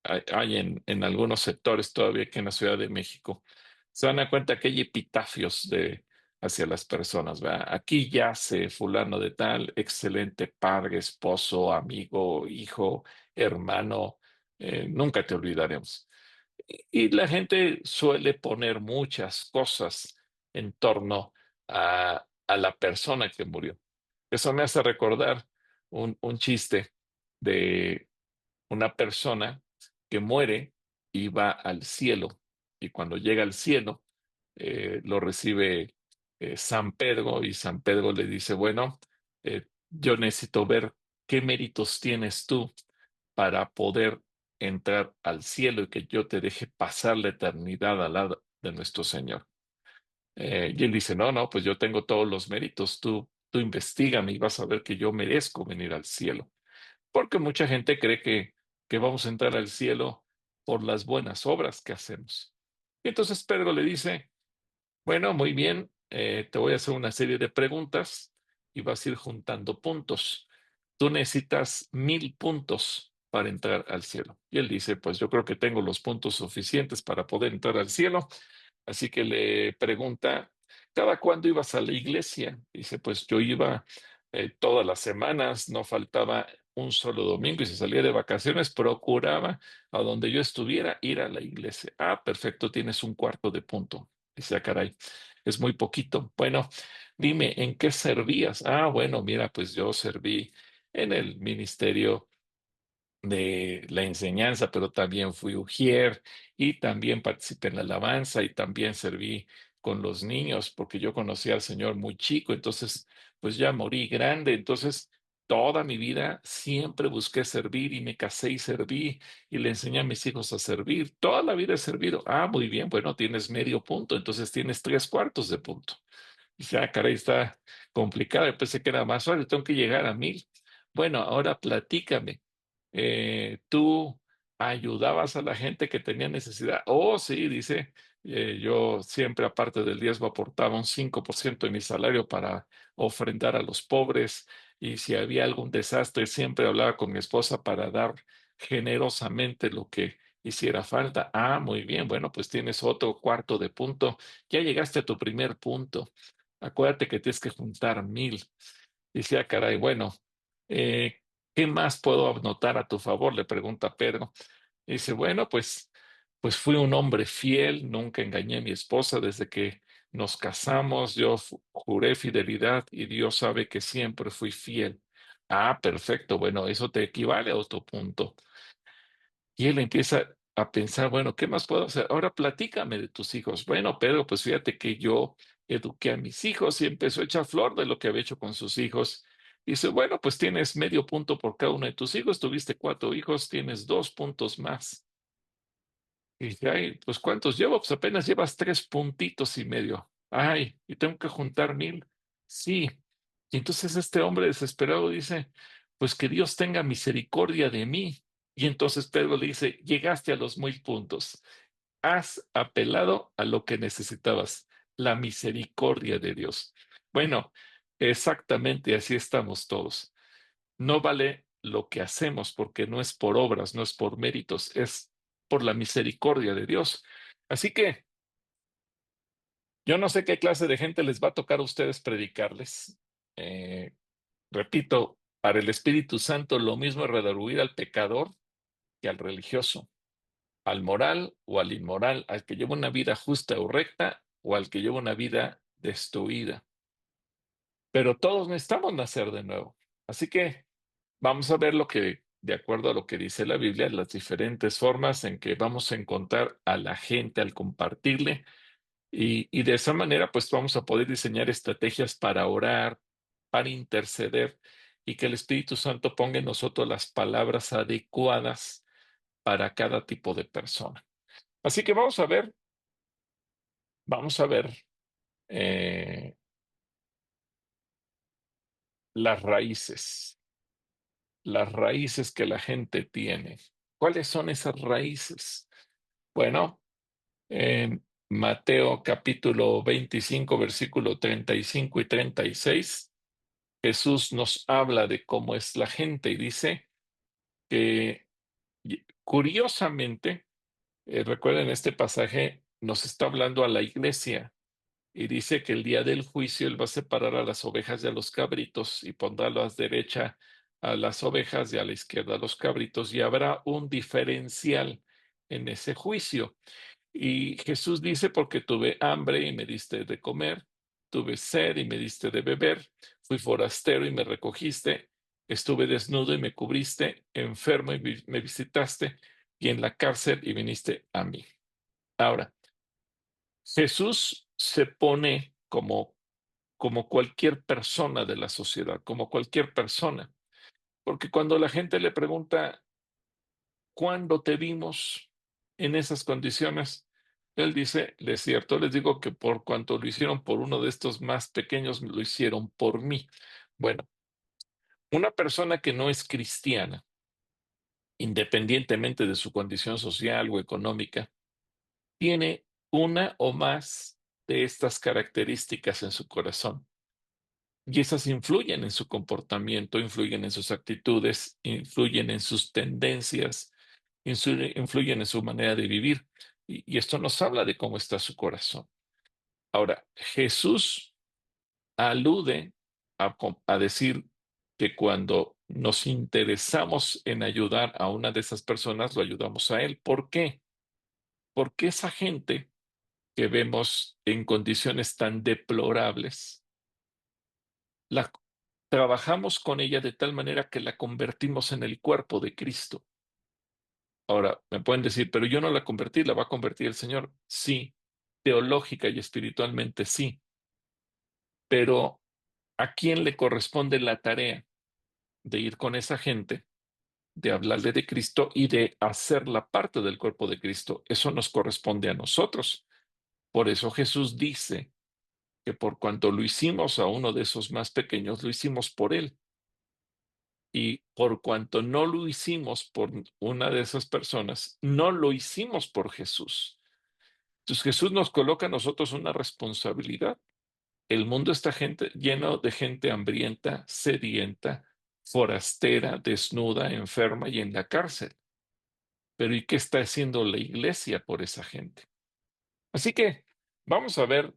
hay en algunos sectores todavía aquí en la Ciudad de México, se dan cuenta que hay epitafios hacia las personas, ¿verdad? Aquí yace fulano de tal, excelente padre, esposo, amigo, hijo, hermano, nunca te olvidaremos. Y la gente suele poner muchas cosas en torno a la persona que murió. Eso me hace recordar un chiste de una persona que muere y va al cielo. Y cuando llega al cielo, lo recibe San Pedro, y San Pedro le dice: bueno, yo necesito ver qué méritos tienes tú para poder entrar al cielo y que yo te deje pasar la eternidad al lado de nuestro Señor. Y él dice: no, no, pues yo tengo todos los méritos, tú investígame y vas a ver que yo merezco venir al cielo. Porque mucha gente cree que vamos a entrar al cielo por las buenas obras que hacemos. Y entonces Pedro le dice: bueno, muy bien, te voy a hacer una serie de preguntas y vas a ir juntando puntos. Tú necesitas 1000 puntos para entrar al cielo. Y él dice: pues yo creo que tengo los puntos suficientes para poder entrar al cielo. Así que le pregunta: ¿cada cuándo ibas a la iglesia? Dice: pues yo iba todas las semanas, no faltaba un solo domingo y si salía de vacaciones, procuraba a donde yo estuviera ir a la iglesia. Ah, perfecto, tienes un cuarto de punto. Dice, "Ah, caray, es muy poquito". Bueno, dime, ¿en qué servías? Ah, bueno, mira, pues yo serví en el ministerio de la enseñanza, pero también fui ujier y también participé en la alabanza y también serví con los niños porque yo conocí al Señor muy chico, entonces pues ya morí grande, entonces toda mi vida siempre busqué servir y me casé y serví y le enseñé a mis hijos a servir, toda la vida he servido. Ah, muy bien, bueno, tienes medio punto, entonces tienes tres cuartos de punto. Dice, ah, caray, está complicado. Yo pensé que era más fácil, tengo que llegar a 1000. Bueno, ahora platícame. ¿Tú ayudabas a la gente que tenía necesidad? Oh, sí, dice, yo siempre, aparte del diezmo, aportaba un 5% de mi salario para ofrendar a los pobres. Y si había algún desastre, siempre hablaba con mi esposa para dar generosamente lo que hiciera falta. Ah, muy bien, bueno, pues tienes otro cuarto de punto. Ya llegaste a tu primer punto. Acuérdate que tienes que juntar 1000. Dice, ah, caray, bueno, eh, ¿qué más puedo anotar a tu favor? Le pregunta Pedro. Dice, bueno, pues fui un hombre fiel, nunca engañé a mi esposa desde que nos casamos, yo juré fidelidad y Dios sabe que siempre fui fiel. Ah, perfecto, bueno, eso te equivale a otro punto. Y él empieza a pensar, bueno, ¿qué más puedo hacer? Ahora platícame de tus hijos. Bueno, Pedro, pues fíjate que yo eduqué a mis hijos y empezó a echar flor de lo que había hecho con sus hijos. Dice, bueno, pues tienes medio punto por cada uno de tus hijos, tuviste 4 hijos, tienes 2 puntos más. Y dice, ay, pues ¿cuántos llevo? Pues apenas llevas 3 puntitos y medio. Ay, y tengo que juntar 1000. Sí. Y entonces este hombre desesperado dice, pues que Dios tenga misericordia de mí. Y entonces Pedro le dice, llegaste a los 1000 puntos. Has apelado a lo que necesitabas, la misericordia de Dios. Bueno, exactamente así estamos todos. No vale lo que hacemos porque no es por obras, no es por méritos, es por la misericordia de Dios. Así que yo no sé qué clase de gente les va a tocar a ustedes predicarles. Eh, Repito, para el Espíritu Santo lo mismo es redarguir al pecador que al religioso, al moral o al inmoral, al que lleva una vida justa o recta o al que lleva una vida destruida. Pero todos necesitamos nacer de nuevo. Así que vamos a ver lo que, de acuerdo a lo que dice la Biblia, las diferentes formas en que vamos a encontrar a la gente al compartirle y de esa manera pues vamos a poder diseñar estrategias para orar, para interceder y que el Espíritu Santo ponga en nosotros las palabras adecuadas para cada tipo de persona. Así que vamos a ver eh, las raíces que la gente tiene. ¿Cuáles son esas raíces? Bueno, en Mateo capítulo 25, versículo 35 y 36, Jesús nos habla de cómo es la gente y dice que curiosamente, recuerden este pasaje, nos está hablando a la iglesia y dice que el día del juicio él va a separar a las ovejas de a los cabritos y pondrá a la derecha a las ovejas y a la izquierda a los cabritos y habrá un diferencial en ese juicio. Y Jesús dice, porque tuve hambre y me diste de comer, tuve sed y me diste de beber, fui forastero y me recogiste, estuve desnudo y me cubriste, enfermo y me visitaste, y en la cárcel y viniste a mí. Ahora, Jesús se pone como cualquier persona de la sociedad, como cualquier persona, porque cuando la gente le pregunta, ¿cuándo te vimos en esas condiciones? Él dice, de cierto les digo que por cuanto lo hicieron por uno de estos más pequeños, lo hicieron por mí. Bueno, una persona que no es cristiana, independientemente de su condición social o económica, tiene una o más de estas características en su corazón. Y esas influyen en su comportamiento, influyen en sus actitudes, influyen en sus tendencias, influyen en su manera de vivir. Y esto nos habla de cómo está su corazón. Ahora, Jesús alude a decir que cuando nos interesamos en ayudar a una de esas personas, lo ayudamos a él. ¿Por qué? Porque esa gente que vemos en condiciones tan deplorables, la trabajamos con ella de tal manera que la convertimos en el cuerpo de Cristo. Ahora, me pueden decir, pero yo no la convertí, la va a convertir el Señor. Sí, teológica y espiritualmente sí, pero ¿a quién le corresponde la tarea de ir con esa gente, de hablarle de Cristo y de hacerla parte del cuerpo de Cristo? Eso nos corresponde a nosotros. Por eso Jesús dice que por cuanto lo hicimos a uno de esos más pequeños, lo hicimos por él. Y por cuanto no lo hicimos por una de esas personas, no lo hicimos por Jesús. Entonces Jesús nos coloca a nosotros una responsabilidad. El mundo está lleno de gente hambrienta, sedienta, forastera, desnuda, enferma y en la cárcel. Pero ¿y qué está haciendo la iglesia por esa gente? Así que vamos a ver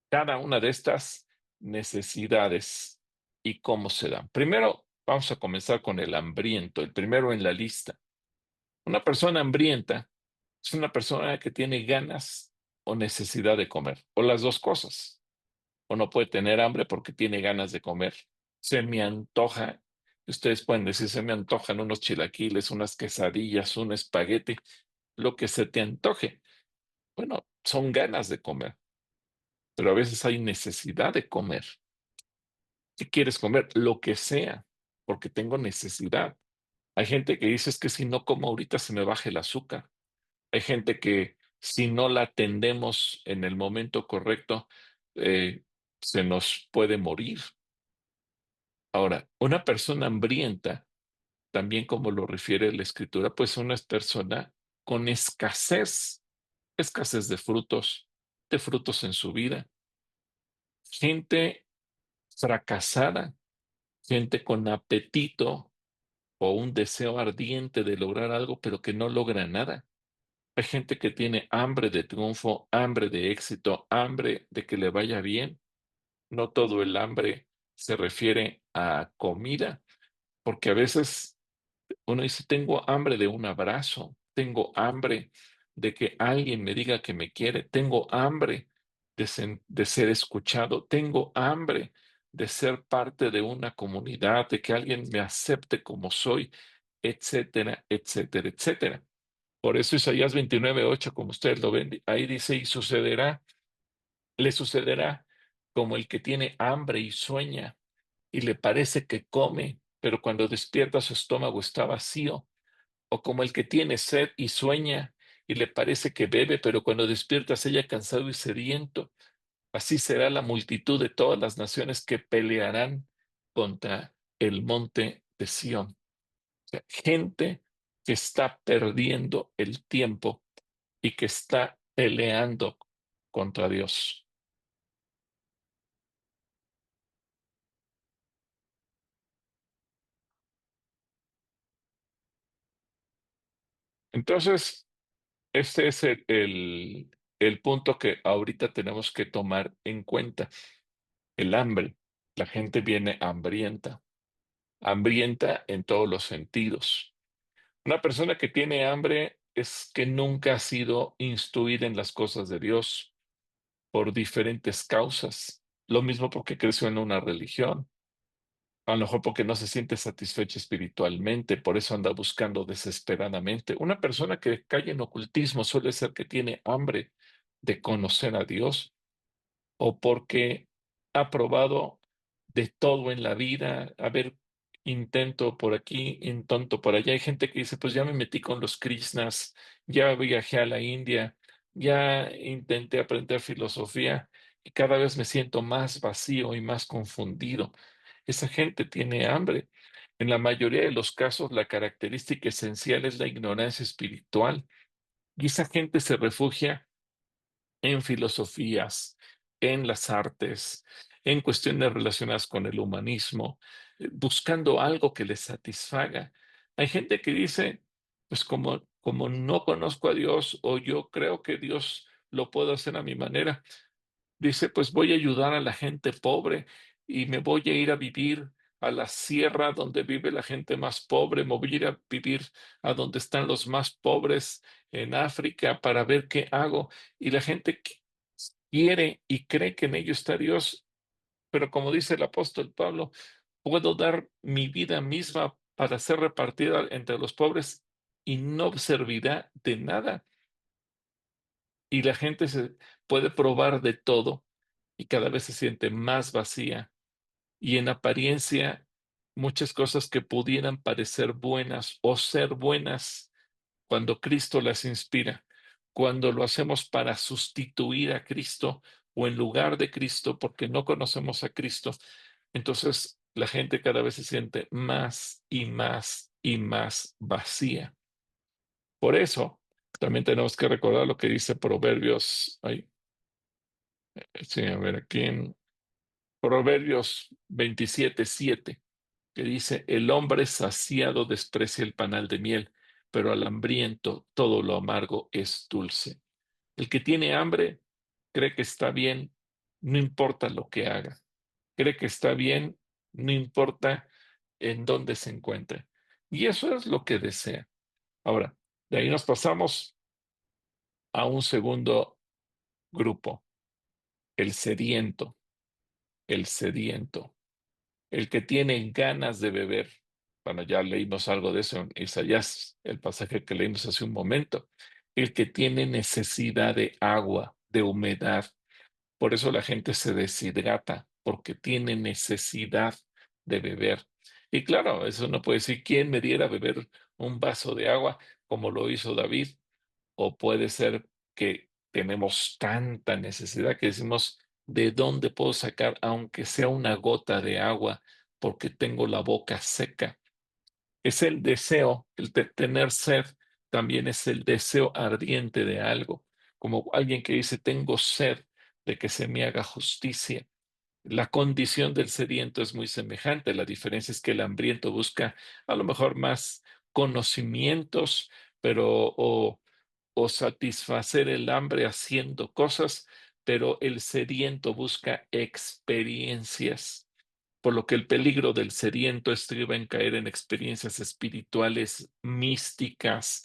cada una de estas necesidades y cómo se dan. Primero, vamos a comenzar con el hambriento, el primero en la lista. Una persona hambrienta es una persona que tiene ganas o necesidad de comer, o las dos cosas. O no puede tener hambre porque tiene ganas de comer. Se me antoja, ustedes pueden decir, se me antojan unos chilaquiles, unas quesadillas, un espagueti, lo que se te antoje. Bueno, son ganas de comer, pero a veces hay necesidad de comer. ¿Qué quieres comer? Lo que sea, porque tengo necesidad. Hay gente que dice es que si no como ahorita se me baja el azúcar. Hay gente que si no la atendemos en el momento correcto, eh, se nos puede morir. Ahora, una persona hambrienta, también como lo refiere la escritura, pues una persona con escasez, escasez de frutos en su vida, gente fracasada, gente con apetito o un deseo ardiente de lograr algo, pero que no logra nada. Hay gente que tiene hambre de triunfo, hambre de éxito, hambre de que le vaya bien. No todo el hambre se refiere a comida, porque a veces uno dice, tengo hambre de un abrazo, tengo hambre de que alguien me diga que me quiere, tengo hambre de ser escuchado, tengo hambre de ser parte de una comunidad, de que alguien me acepte como soy, etcétera, etcétera, etcétera. Por eso Isaías 29:8, como ustedes lo ven, ahí dice, y sucederá, le sucederá como el que tiene hambre y sueña y le parece que come, pero cuando despierta su estómago está vacío, o como el que tiene sed y sueña y le parece que bebe, pero cuando despierta se halla cansado y sediento. Así será la multitud de todas las naciones que pelearán contra el monte de Sión. O sea, gente que está perdiendo el tiempo y que está peleando contra Dios. Entonces, este es el punto que ahorita tenemos que tomar en cuenta, el hambre. La gente viene hambrienta, hambrienta en todos los sentidos. Una persona que tiene hambre es que nunca ha sido instruida en las cosas de Dios por diferentes causas. Lo mismo porque creció en una religión. A lo mejor porque no se siente satisfecha espiritualmente, por eso anda buscando desesperadamente. Una persona que cae en ocultismo suele ser que tiene hambre de conocer a Dios o porque ha probado de todo en la vida, a ver, intento por aquí, intento por allá. Hay gente que dice, pues ya me metí con los Krishnas, ya viajé a la India, ya intenté aprender filosofía y cada vez me siento más vacío y más confundido. Esa gente tiene hambre. En la mayoría de los casos, la característica esencial es la ignorancia espiritual y esa gente se refugia en filosofías, en las artes, en cuestiones relacionadas con el humanismo, buscando algo que les satisfaga. Hay gente que dice, pues como no conozco a Dios o yo creo que Dios lo puedo hacer a mi manera, dice, pues voy a ayudar a la gente pobre y me voy a ir a vivir a la sierra donde vive la gente más pobre, me voy a ir a vivir a donde están los más pobres en África para ver qué hago. Y la gente quiere y cree que en ello está Dios, pero como dice el apóstol Pablo, puedo dar mi vida misma para ser repartida entre los pobres y no servirá de nada. Y la gente se puede probar de todo y cada vez se siente más vacía. Y en apariencia, muchas cosas que pudieran parecer buenas o ser buenas cuando Cristo las inspira, cuando lo hacemos para sustituir a Cristo o en lugar de Cristo porque no conocemos a Cristo, entonces la gente cada vez se siente más y más y más vacía. Por eso, también tenemos que recordar lo que dice Proverbios, ay, sí, a ver, aquí en Proverbios 27:7, que dice, el hombre saciado desprecia el panal de miel, pero al hambriento todo lo amargo es dulce. El que tiene hambre cree que está bien, no importa lo que haga. Cree que está bien, no importa en dónde se encuentre. Y eso es lo que desea. Ahora, de ahí nos pasamos a un segundo grupo, el sediento, el sediento, el que tiene ganas de beber. Bueno, ya leímos algo de eso en Isaías, el pasaje que leímos hace un momento. El que tiene necesidad de agua, de humedad. Por eso la gente se deshidrata, porque tiene necesidad de beber. Y claro, eso no puede decir quién me diera a beber un vaso de agua como lo hizo David, o puede ser que tenemos tanta necesidad que decimos, ¿de dónde puedo sacar aunque sea una gota de agua porque tengo la boca seca? Es el deseo, el de tener sed, también es el deseo ardiente de algo, como alguien que dice, tengo sed de que se me haga justicia. La condición del sediento es muy semejante, la diferencia es que el hambriento busca a lo mejor más conocimientos, pero o satisfacer el hambre haciendo cosas, pero el sediento busca experiencias, por lo que el peligro del sediento estriba en caer en experiencias espirituales místicas,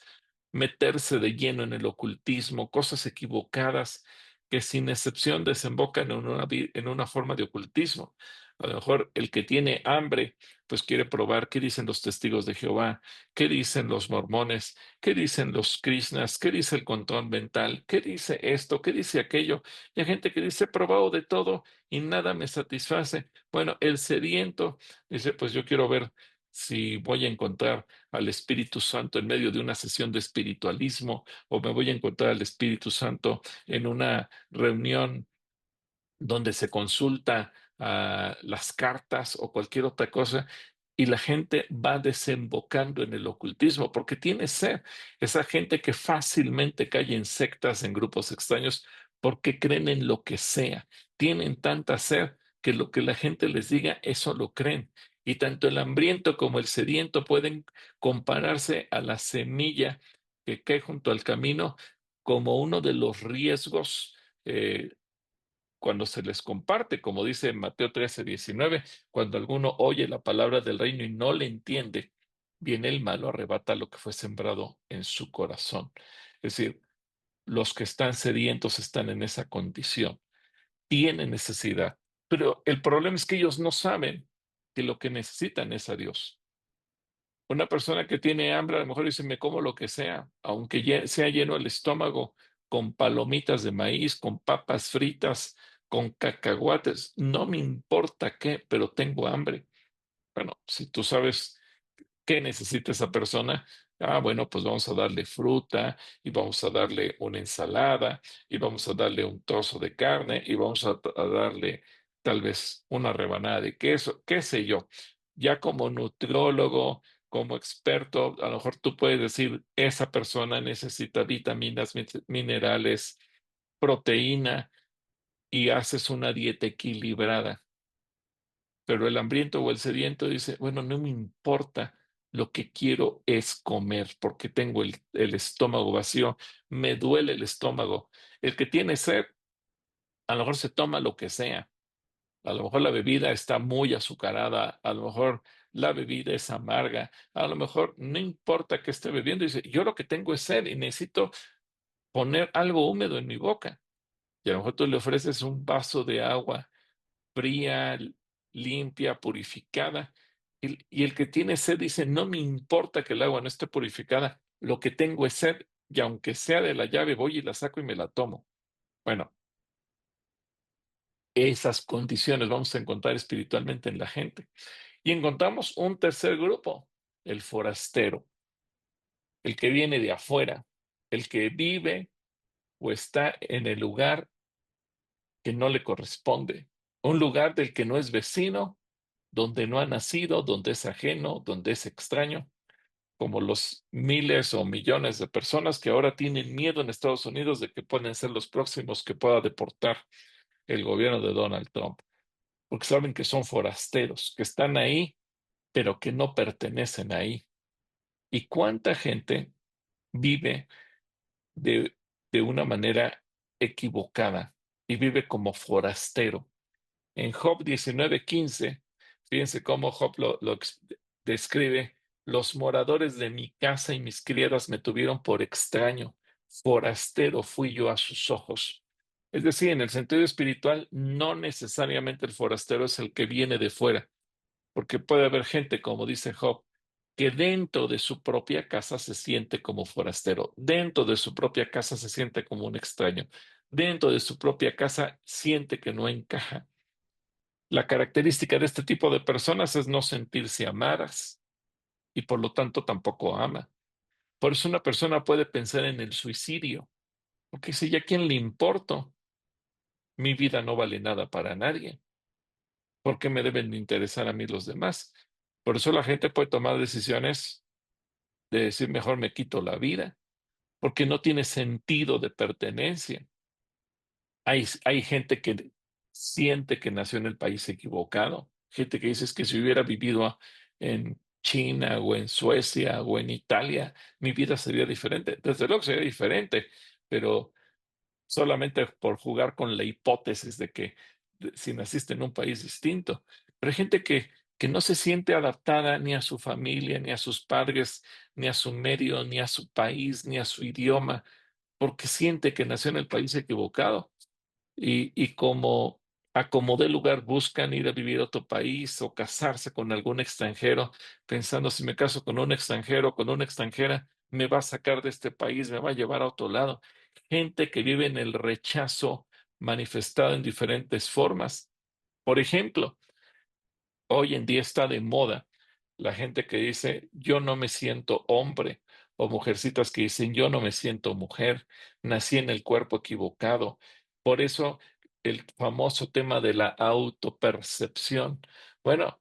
meterse de lleno en el ocultismo, cosas equivocadas que sin excepción desembocan en una forma de ocultismo. A lo mejor el que tiene hambre, pues quiere probar qué dicen los testigos de Jehová, qué dicen los mormones, qué dicen los krishnas, qué dice el control mental, qué dice esto, qué dice aquello. Y hay gente que dice, he probado de todo y nada me satisface. Bueno, el sediento dice, pues yo quiero ver si voy a encontrar al Espíritu Santo en medio de una sesión de espiritualismo o me voy a encontrar al Espíritu Santo en una reunión donde se consulta las cartas o cualquier otra cosa, y la gente va desembocando en el ocultismo porque tiene sed. Esa gente que fácilmente cae en sectas, en grupos extraños, porque creen en lo que sea. Tienen tanta sed que lo que la gente les diga, eso lo creen. Y tanto el hambriento como el sediento pueden compararse a la semilla que cae junto al camino como uno de los riesgos cuando se les comparte, como dice en Mateo 13:19, cuando alguno oye la palabra del reino y no le entiende, viene el malo, arrebata lo que fue sembrado en su corazón. Es decir, los que están sedientos están en esa condición, tienen necesidad, pero el problema es que ellos no saben que lo que necesitan es a Dios. Una persona que tiene hambre a lo mejor dice, me como lo que sea, aunque sea lleno el estómago con palomitas de maíz, con papas fritas, con cacahuates, no me importa qué, pero tengo hambre. Bueno, si tú sabes qué necesita esa persona, bueno, pues vamos a darle fruta y vamos a darle una ensalada y vamos a darle un trozo de carne y vamos a darle tal vez una rebanada de queso, qué sé yo. Ya como nutriólogo, como experto, a lo mejor tú puedes decir, esa persona necesita vitaminas, minerales, proteína y haces una dieta equilibrada. Pero el hambriento o el sediento dice, bueno, no me importa, lo que quiero es comer porque tengo el estómago vacío, me duele el estómago. El que tiene sed, a lo mejor se toma lo que sea, A lo mejor la bebida está muy azucarada, a lo mejor la bebida es amarga, a lo mejor no importa qué esté bebiendo, dice, yo lo que tengo es sed y necesito poner algo húmedo en mi boca. Y a lo mejor tú le ofreces un vaso de agua fría, limpia, purificada, y el que tiene sed dice, no me importa que el agua no esté purificada, lo que tengo es sed, y aunque sea de la llave, voy y la saco y me la tomo. Bueno, esas condiciones vamos a encontrar espiritualmente en la gente. Y encontramos un tercer grupo, el forastero, el que viene de afuera, el que vive o está en el lugar que no le corresponde, un lugar del que no es vecino, donde no ha nacido, donde es ajeno, donde es extraño, como los miles o millones de personas que ahora tienen miedo en Estados Unidos de que pueden ser los próximos que pueda deportar el gobierno de Donald Trump, porque saben que son forasteros, que están ahí, pero que no pertenecen ahí. ¿Y cuánta gente vive de, de una manera equivocada y vive como forastero? En Job 19:15, fíjense cómo Job describe, los moradores de mi casa y mis criadas me tuvieron por extraño, forastero fui yo a sus ojos. Es decir, en el sentido espiritual, no necesariamente el forastero es el que viene de fuera, porque puede haber gente, como dice Job, que dentro de su propia casa se siente como forastero, dentro de su propia casa se siente como un extraño, dentro de su propia casa siente que no encaja. La característica de este tipo de personas es no sentirse amadas y por lo tanto tampoco ama. Por eso una persona puede pensar en el suicidio, porque si ya a quién le importo, mi vida no vale nada para nadie. ¿Por qué me deben de interesar a mí los demás? Por eso la gente puede tomar decisiones de decir mejor me quito la vida, porque no tiene sentido de pertenencia. Hay gente que siente que nació en el país equivocado, gente que dice es que si hubiera vivido en China o en Suecia o en Italia, mi vida sería diferente. Desde luego sería diferente, pero solamente por jugar con la hipótesis de que si naciste en un país distinto. Pero hay gente que no se siente adaptada ni a su familia, ni a sus padres, ni a su medio, ni a su país, ni a su idioma, porque siente que nació en el país equivocado y como acomodé lugar buscan ir a vivir a otro país o casarse con algún extranjero, pensando si me caso con un extranjero o con una extranjera, me va a sacar de este país, me va a llevar a otro lado. Gente que vive en el rechazo manifestado en diferentes formas. Por ejemplo, hoy en día está de moda la gente que dice, yo no me siento hombre, o mujercitas que dicen, yo no me siento mujer, nací en el cuerpo equivocado. Por eso el famoso tema de la autopercepción. Bueno,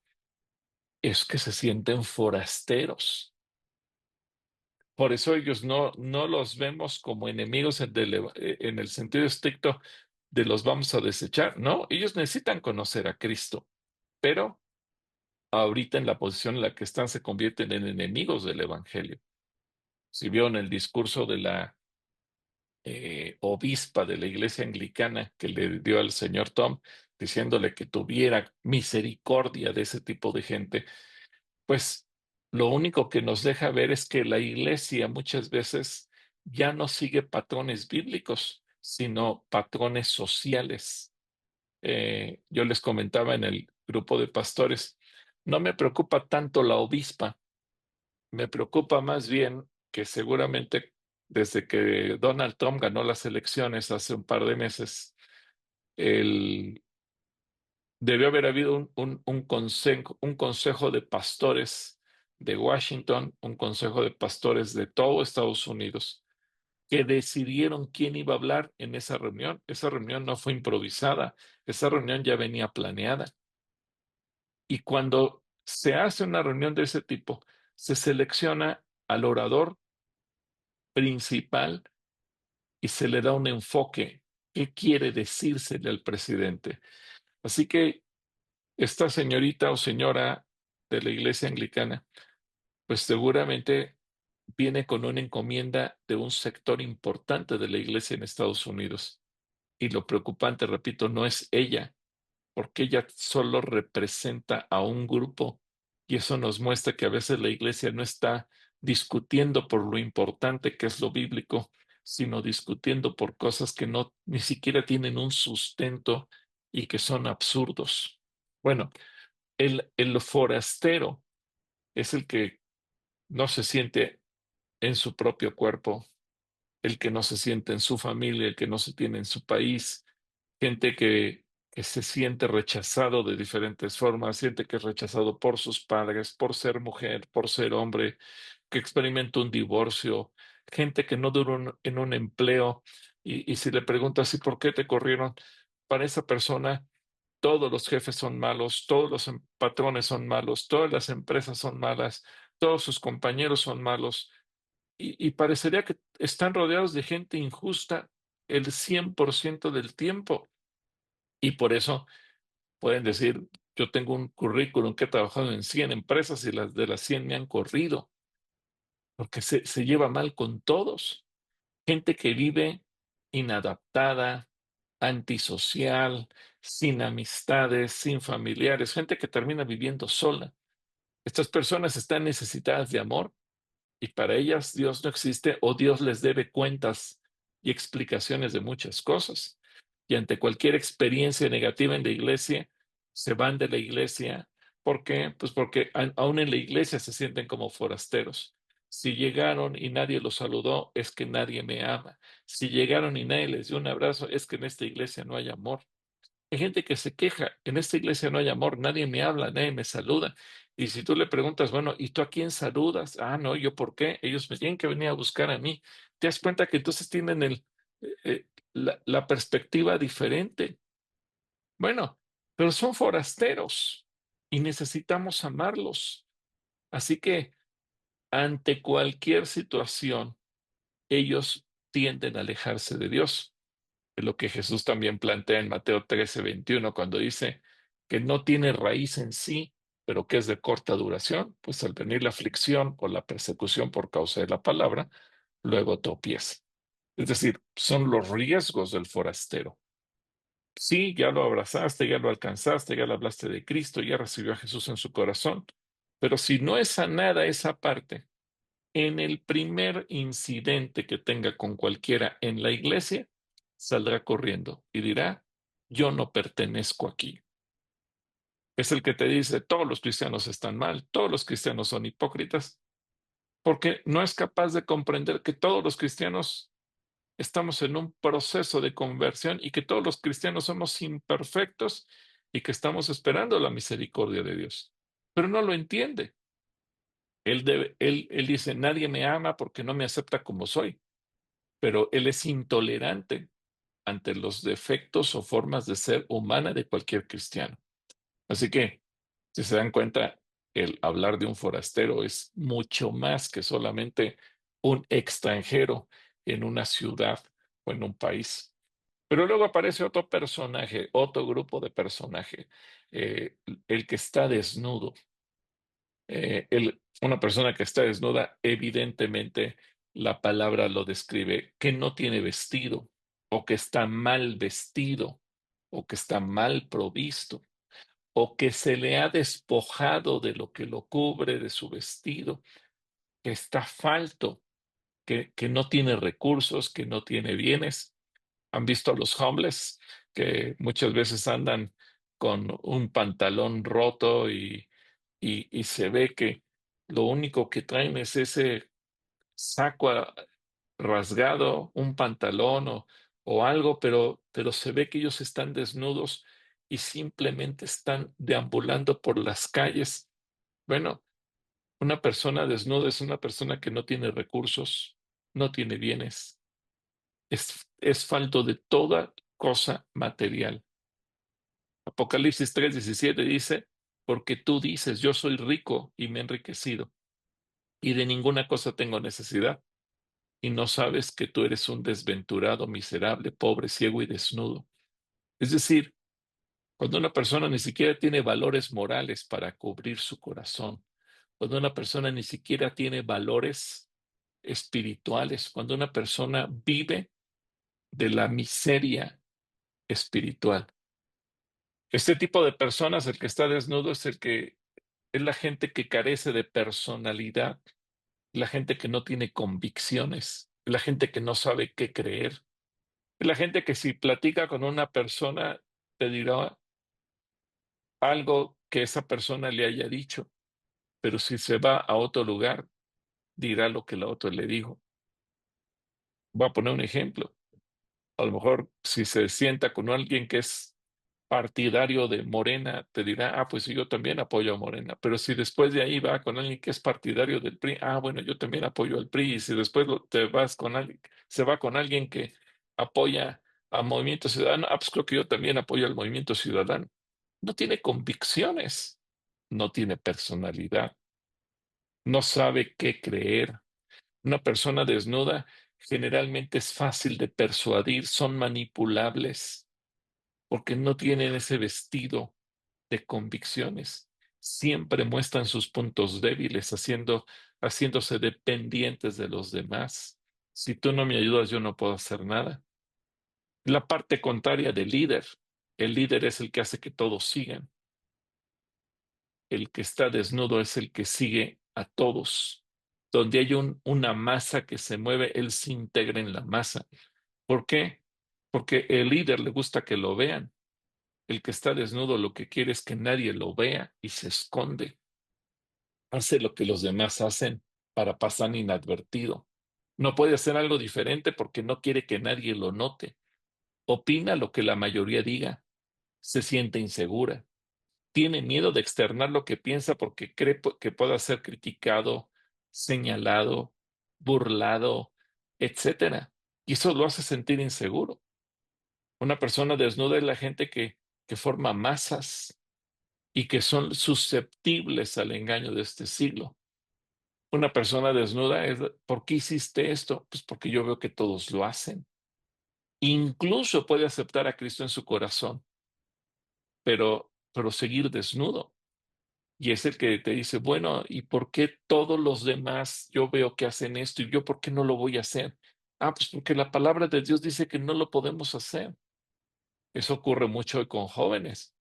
es que se sienten forasteros. Por eso ellos no los vemos como enemigos en el sentido estricto de los vamos a desechar. No, ellos necesitan conocer a Cristo, pero ahorita en la posición en la que están se convierten en enemigos del Evangelio. Si vieron el discurso de la obispa de la iglesia anglicana que le dio al señor Tom, diciéndole que tuviera misericordia de ese tipo de gente, pues lo único que nos deja ver es que la iglesia muchas veces ya no sigue patrones bíblicos, sino patrones sociales. Yo les comentaba en el grupo de pastores, no me preocupa tanto la obispa, me preocupa más bien que seguramente desde que Donald Trump ganó las elecciones hace un par de meses, el, debió haber habido un consejo de pastores de Washington, un consejo de pastores de todo Estados Unidos, que decidieron quién iba a hablar en esa reunión. Esa reunión no fue improvisada, esa reunión ya venía planeada. Y cuando se hace una reunión de ese tipo, se selecciona al orador principal y se le da un enfoque. ¿Qué quiere decírsele al presidente? Así que esta señorita o señora de la iglesia anglicana, pues seguramente viene con una encomienda de un sector importante de la iglesia en Estados Unidos. Y lo preocupante, repito, no es ella, porque ella solo representa a un grupo. Y eso nos muestra que a veces la iglesia no está discutiendo por lo importante que es lo bíblico, sino discutiendo por cosas que no ni siquiera tienen un sustento y que son absurdos. Bueno, el forastero es el que no se siente en su propio cuerpo, el que no se siente en su familia, el que no se tiene en su país, gente que se siente rechazado de diferentes formas, siente que es rechazado por sus padres, por ser mujer, por ser hombre, que experimenta un divorcio, gente que no dura en un empleo y si le preguntas, ¿y por qué te corrieron? Para esa persona, todos los jefes son malos, todos los patrones son malos, todas las empresas son malas, todos sus compañeros son malos y parecería que están rodeados de gente injusta el 100% del tiempo. Y por eso pueden decir, yo tengo un currículum que he trabajado en 100 empresas y las de las 100 me han corrido, porque se lleva mal con todos. Gente que vive inadaptada, antisocial, sin amistades, sin familiares, gente que termina viviendo sola. Estas personas están necesitadas de amor y para ellas Dios no existe o Dios les debe cuentas y explicaciones de muchas cosas. Y ante cualquier experiencia negativa en la iglesia, se van de la iglesia. ¿Por qué? Pues porque aún en la iglesia se sienten como forasteros. Si llegaron y nadie los saludó, es que nadie me ama. Si llegaron y nadie les dio un abrazo, es que en esta iglesia no hay amor. Hay gente que se queja, en esta iglesia no hay amor, nadie me habla, nadie me saluda. Y si tú le preguntas, bueno, ¿y tú a quién saludas? Ah, no, ¿yo por qué? Ellos me tienen que venir a buscar a mí. Te das cuenta que entonces tienen la perspectiva diferente. Bueno, pero son forasteros y necesitamos amarlos. Así que ante cualquier situación, ellos tienden a alejarse de Dios. Es lo que Jesús también plantea en Mateo 13:21, cuando dice que no tiene raíz en sí, pero que es de corta duración, pues al venir la aflicción o la persecución por causa de la palabra, luego tropieza. Es decir, son los riesgos del forastero. Sí, ya lo abrazaste, ya lo alcanzaste, ya le hablaste de Cristo, ya recibió a Jesús en su corazón, pero si no es sanada esa parte, en el primer incidente que tenga con cualquiera en la iglesia, saldrá corriendo y dirá, yo no pertenezco aquí. Es el que te dice, todos los cristianos están mal, todos los cristianos son hipócritas, porque no es capaz de comprender que todos los cristianos estamos en un proceso de conversión y que todos los cristianos somos imperfectos y que estamos esperando la misericordia de Dios. Pero no lo entiende. Él dice, nadie me ama porque no me acepta como soy, pero él es intolerante ante los defectos o formas de ser humana de cualquier cristiano. Así que, si se dan cuenta, el hablar de un forastero es mucho más que solamente un extranjero en una ciudad o en un país. Pero luego aparece otro personaje, otro grupo de personaje, el que está desnudo. Una persona que está desnuda, evidentemente la palabra lo describe, que no tiene vestido, o que está mal vestido, o que está mal provisto, o que se le ha despojado de lo que lo cubre de su vestido, que está falto, que no tiene recursos, que no tiene bienes. ¿Han visto a los homeless que muchas veces andan con un pantalón roto y se ve que lo único que traen es ese saco rasgado, un pantalón o algo, pero se ve que ellos están desnudos y simplemente están deambulando por las calles? Bueno, una persona desnuda es una persona que no tiene recursos, no tiene bienes, es falto de toda cosa material. Apocalipsis 3:17 dice, porque tú dices, yo soy rico y me he enriquecido y de ninguna cosa tengo necesidad, y no sabes que tú eres un desventurado, miserable, pobre, ciego y desnudo. Es decir, cuando una persona ni siquiera tiene valores morales para cubrir su corazón, cuando una persona ni siquiera tiene valores espirituales, cuando una persona vive de la miseria espiritual, Este tipo de personas, el que está desnudo, es la gente que carece de personalidad, la gente que no tiene convicciones, la gente que no sabe qué creer, la gente que si platica con una persona te dirá algo que esa persona le haya dicho, pero si se va a otro lugar, dirá lo que la otra le dijo. Voy a poner un ejemplo. A lo mejor si se sienta con alguien que es partidario de Morena, te dirá, pues sí, yo también apoyo a Morena. Pero si después de ahí va con alguien que es partidario del PRI, bueno, yo también apoyo al PRI. Y si después te vas con alguien, se va con alguien que apoya a Movimiento Ciudadano, pues creo que yo también apoyo al Movimiento Ciudadano. No tiene convicciones, no tiene personalidad, no sabe qué creer. Una persona desnuda generalmente es fácil de persuadir, son manipulables porque no tienen ese vestido de convicciones. Siempre muestran sus puntos débiles, haciéndose dependientes de los demás. Si tú no me ayudas, yo no puedo hacer nada. La parte contraria del líder. El líder es el que hace que todos sigan. El que está desnudo es el que sigue a todos. Donde hay una masa que se mueve, él se integra en la masa. ¿Por qué? Porque el líder le gusta que lo vean. El que está desnudo lo que quiere es que nadie lo vea y se esconde. Hace lo que los demás hacen para pasar inadvertido. No puede hacer algo diferente porque no quiere que nadie lo note. Opina lo que la mayoría diga. Se siente insegura. Tiene miedo de externar lo que piensa porque cree que pueda ser criticado, señalado, burlado, etcétera. Y eso lo hace sentir inseguro. Una persona desnuda es la gente que forma masas y que son susceptibles al engaño de este siglo. Una persona desnuda es, ¿por qué hiciste esto? Pues porque yo veo que todos lo hacen. Incluso puede aceptar a Cristo en su corazón, pero seguir desnudo. Y es el que te dice, bueno, ¿y por qué todos los demás yo veo que hacen esto y yo por qué no lo voy a hacer? Pues porque la palabra de Dios dice que no lo podemos hacer. Eso ocurre mucho hoy con jóvenes.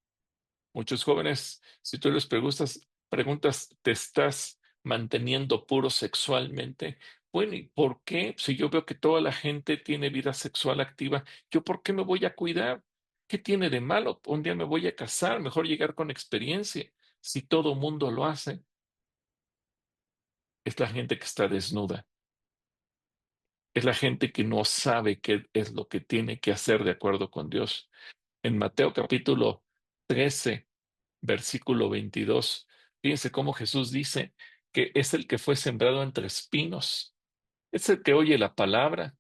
Muchos jóvenes, si tú les preguntas, ¿te estás manteniendo puro sexualmente? Bueno, ¿y por qué? Si yo veo que toda la gente tiene vida sexual activa, ¿yo por qué me voy a cuidar? ¿Qué tiene de malo? Un día me voy a casar, mejor llegar con experiencia. Si todo mundo lo hace, es la gente que está desnuda, es la gente que no sabe qué es lo que tiene que hacer de acuerdo con Dios. En Mateo capítulo 13 versículo 22. Fíjense cómo Jesús dice que es el que fue sembrado entre espinos. Es el que oye la palabra,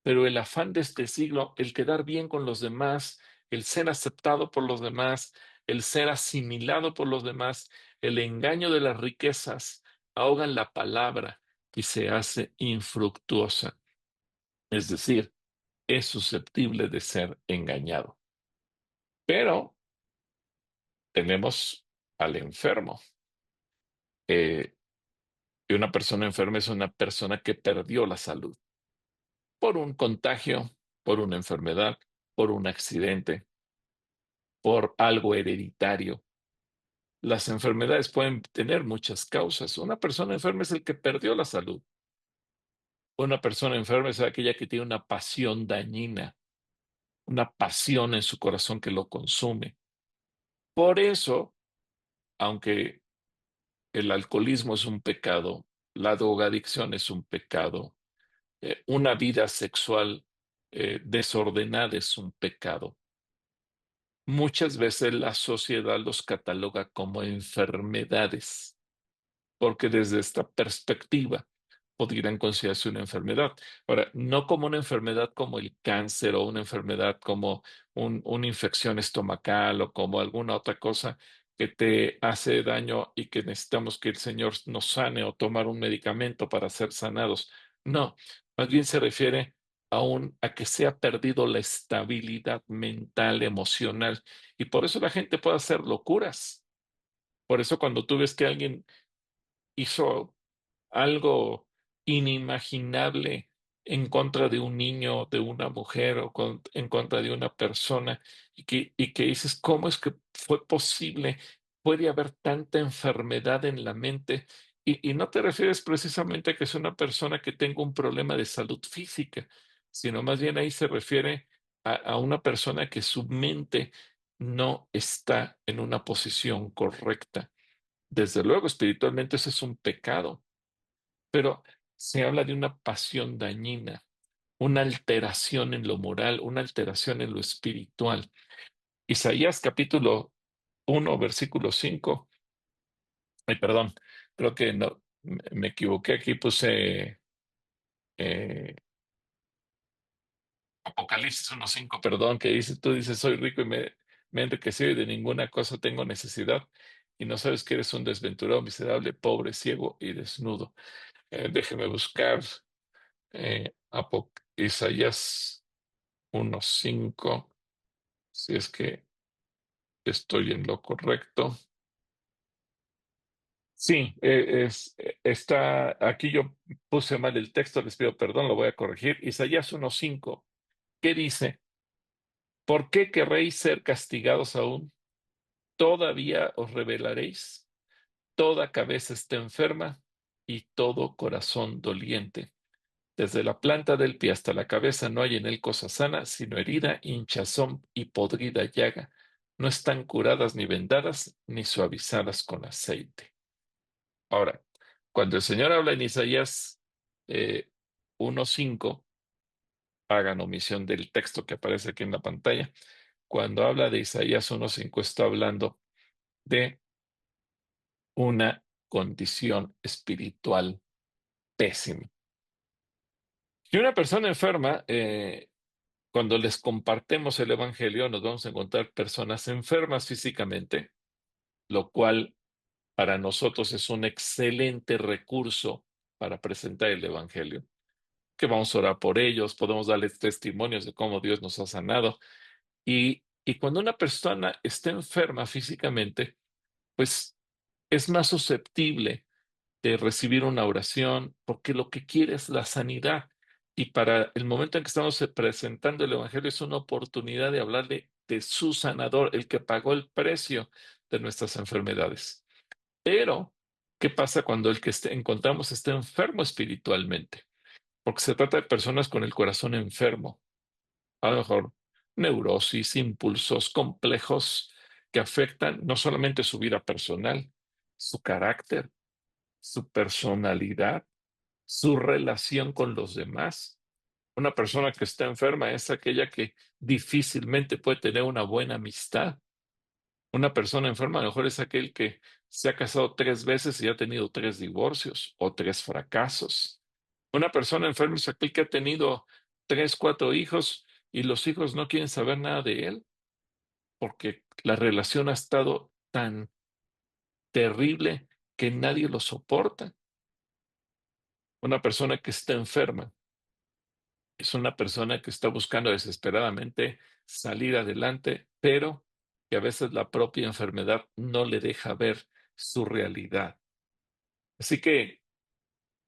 pero el afán de este siglo, el quedar bien con los demás, el ser aceptado por los demás, el ser asimilado por los demás, el engaño de las riquezas, ahogan la palabra y se hace infructuosa. Es decir, es susceptible de ser engañado. Pero tenemos al enfermo. Eh, Y una persona enferma es una persona que perdió la salud por un contagio, por una enfermedad, por un accidente, por algo hereditario. Las enfermedades pueden tener muchas causas. Una persona enferma es el que perdió la salud. Una persona enferma es aquella que tiene una pasión dañina, una pasión en su corazón que lo consume. Por eso, aunque el alcoholismo es un pecado, la drogadicción es un pecado, una vida sexual desordenada es un pecado. Muchas veces la sociedad los cataloga como enfermedades, porque desde esta perspectiva podrían considerarse una enfermedad. Ahora, no como una enfermedad como el cáncer o una enfermedad como una infección estomacal o como alguna otra cosa que te hace daño y que necesitamos que el Señor nos sane o tomar un medicamento para ser sanados. No, más bien se refiere a que se ha perdido la estabilidad mental, emocional, y por eso la gente puede hacer locuras. Por eso cuando tú ves que alguien hizo algo inimaginable en contra de un niño, de una mujer o en contra de una persona y que dices, ¿cómo es que fue posible? Puede haber tanta enfermedad en la mente y no te refieres precisamente a que es una persona que tenga un problema de salud física, sino más bien ahí se refiere a una persona que su mente no está en una posición correcta. Desde luego, espiritualmente ese es un pecado, pero se habla de una pasión dañina, una alteración en lo moral, una alteración en lo espiritual. Isaías capítulo 1, versículo 5. Ay, perdón, creo que no, me equivoqué aquí, puse Apocalipsis 1:5, perdón, que dice, tú dices, soy rico y me he enriquecido y de ninguna cosa tengo necesidad, y no sabes que eres un desventurado, miserable, pobre, ciego y desnudo. Déjeme buscar Isaías 1:5, si es que estoy en lo correcto. Sí, está, aquí yo puse mal el texto, les pido perdón, lo voy a corregir. Isaías 1:5, ¿qué dice? ¿Por qué querréis ser castigados aún? ¿Todavía os rebelaréis? Toda cabeza está enferma y todo corazón doliente. Desde la planta del pie hasta la cabeza no hay en él cosa sana, sino herida, hinchazón y podrida llaga. No están curadas ni vendadas, ni suavizadas con aceite. Ahora, cuando el Señor habla en Isaías 1:5, hagan omisión del texto que aparece aquí en la pantalla. Cuando habla de Isaías 1:5, está hablando de una condición espiritual pésima. Si una persona enferma, cuando les compartemos el Evangelio, nos vamos a encontrar personas enfermas físicamente, lo cual para nosotros es un excelente recurso para presentar el Evangelio, que vamos a orar por ellos, podemos darles testimonios de cómo Dios nos ha sanado. Y cuando una persona está enferma físicamente, pues es más susceptible de recibir una oración, porque lo que quiere es la sanidad. Y para el momento en que estamos presentando el Evangelio es una oportunidad de hablarle de su sanador, el que pagó el precio de nuestras enfermedades. Pero, ¿qué pasa cuando el que encontramos está enfermo espiritualmente? Porque se trata de personas con el corazón enfermo, a lo mejor neurosis, impulsos complejos que afectan no solamente su vida personal, su carácter, su personalidad, su relación con los demás. Una persona que está enferma es aquella que difícilmente puede tener una buena amistad. Una persona enferma a lo mejor es aquel que se ha casado 3 veces y ha tenido 3 divorcios o 3 fracasos. Una persona enferma es aquel que ha tenido 3, 4 hijos y los hijos no quieren saber nada de él porque la relación ha estado tan terrible que nadie lo soporta. Una persona que está enferma es una persona que está buscando desesperadamente salir adelante, pero que a veces la propia enfermedad no le deja ver su realidad. Así que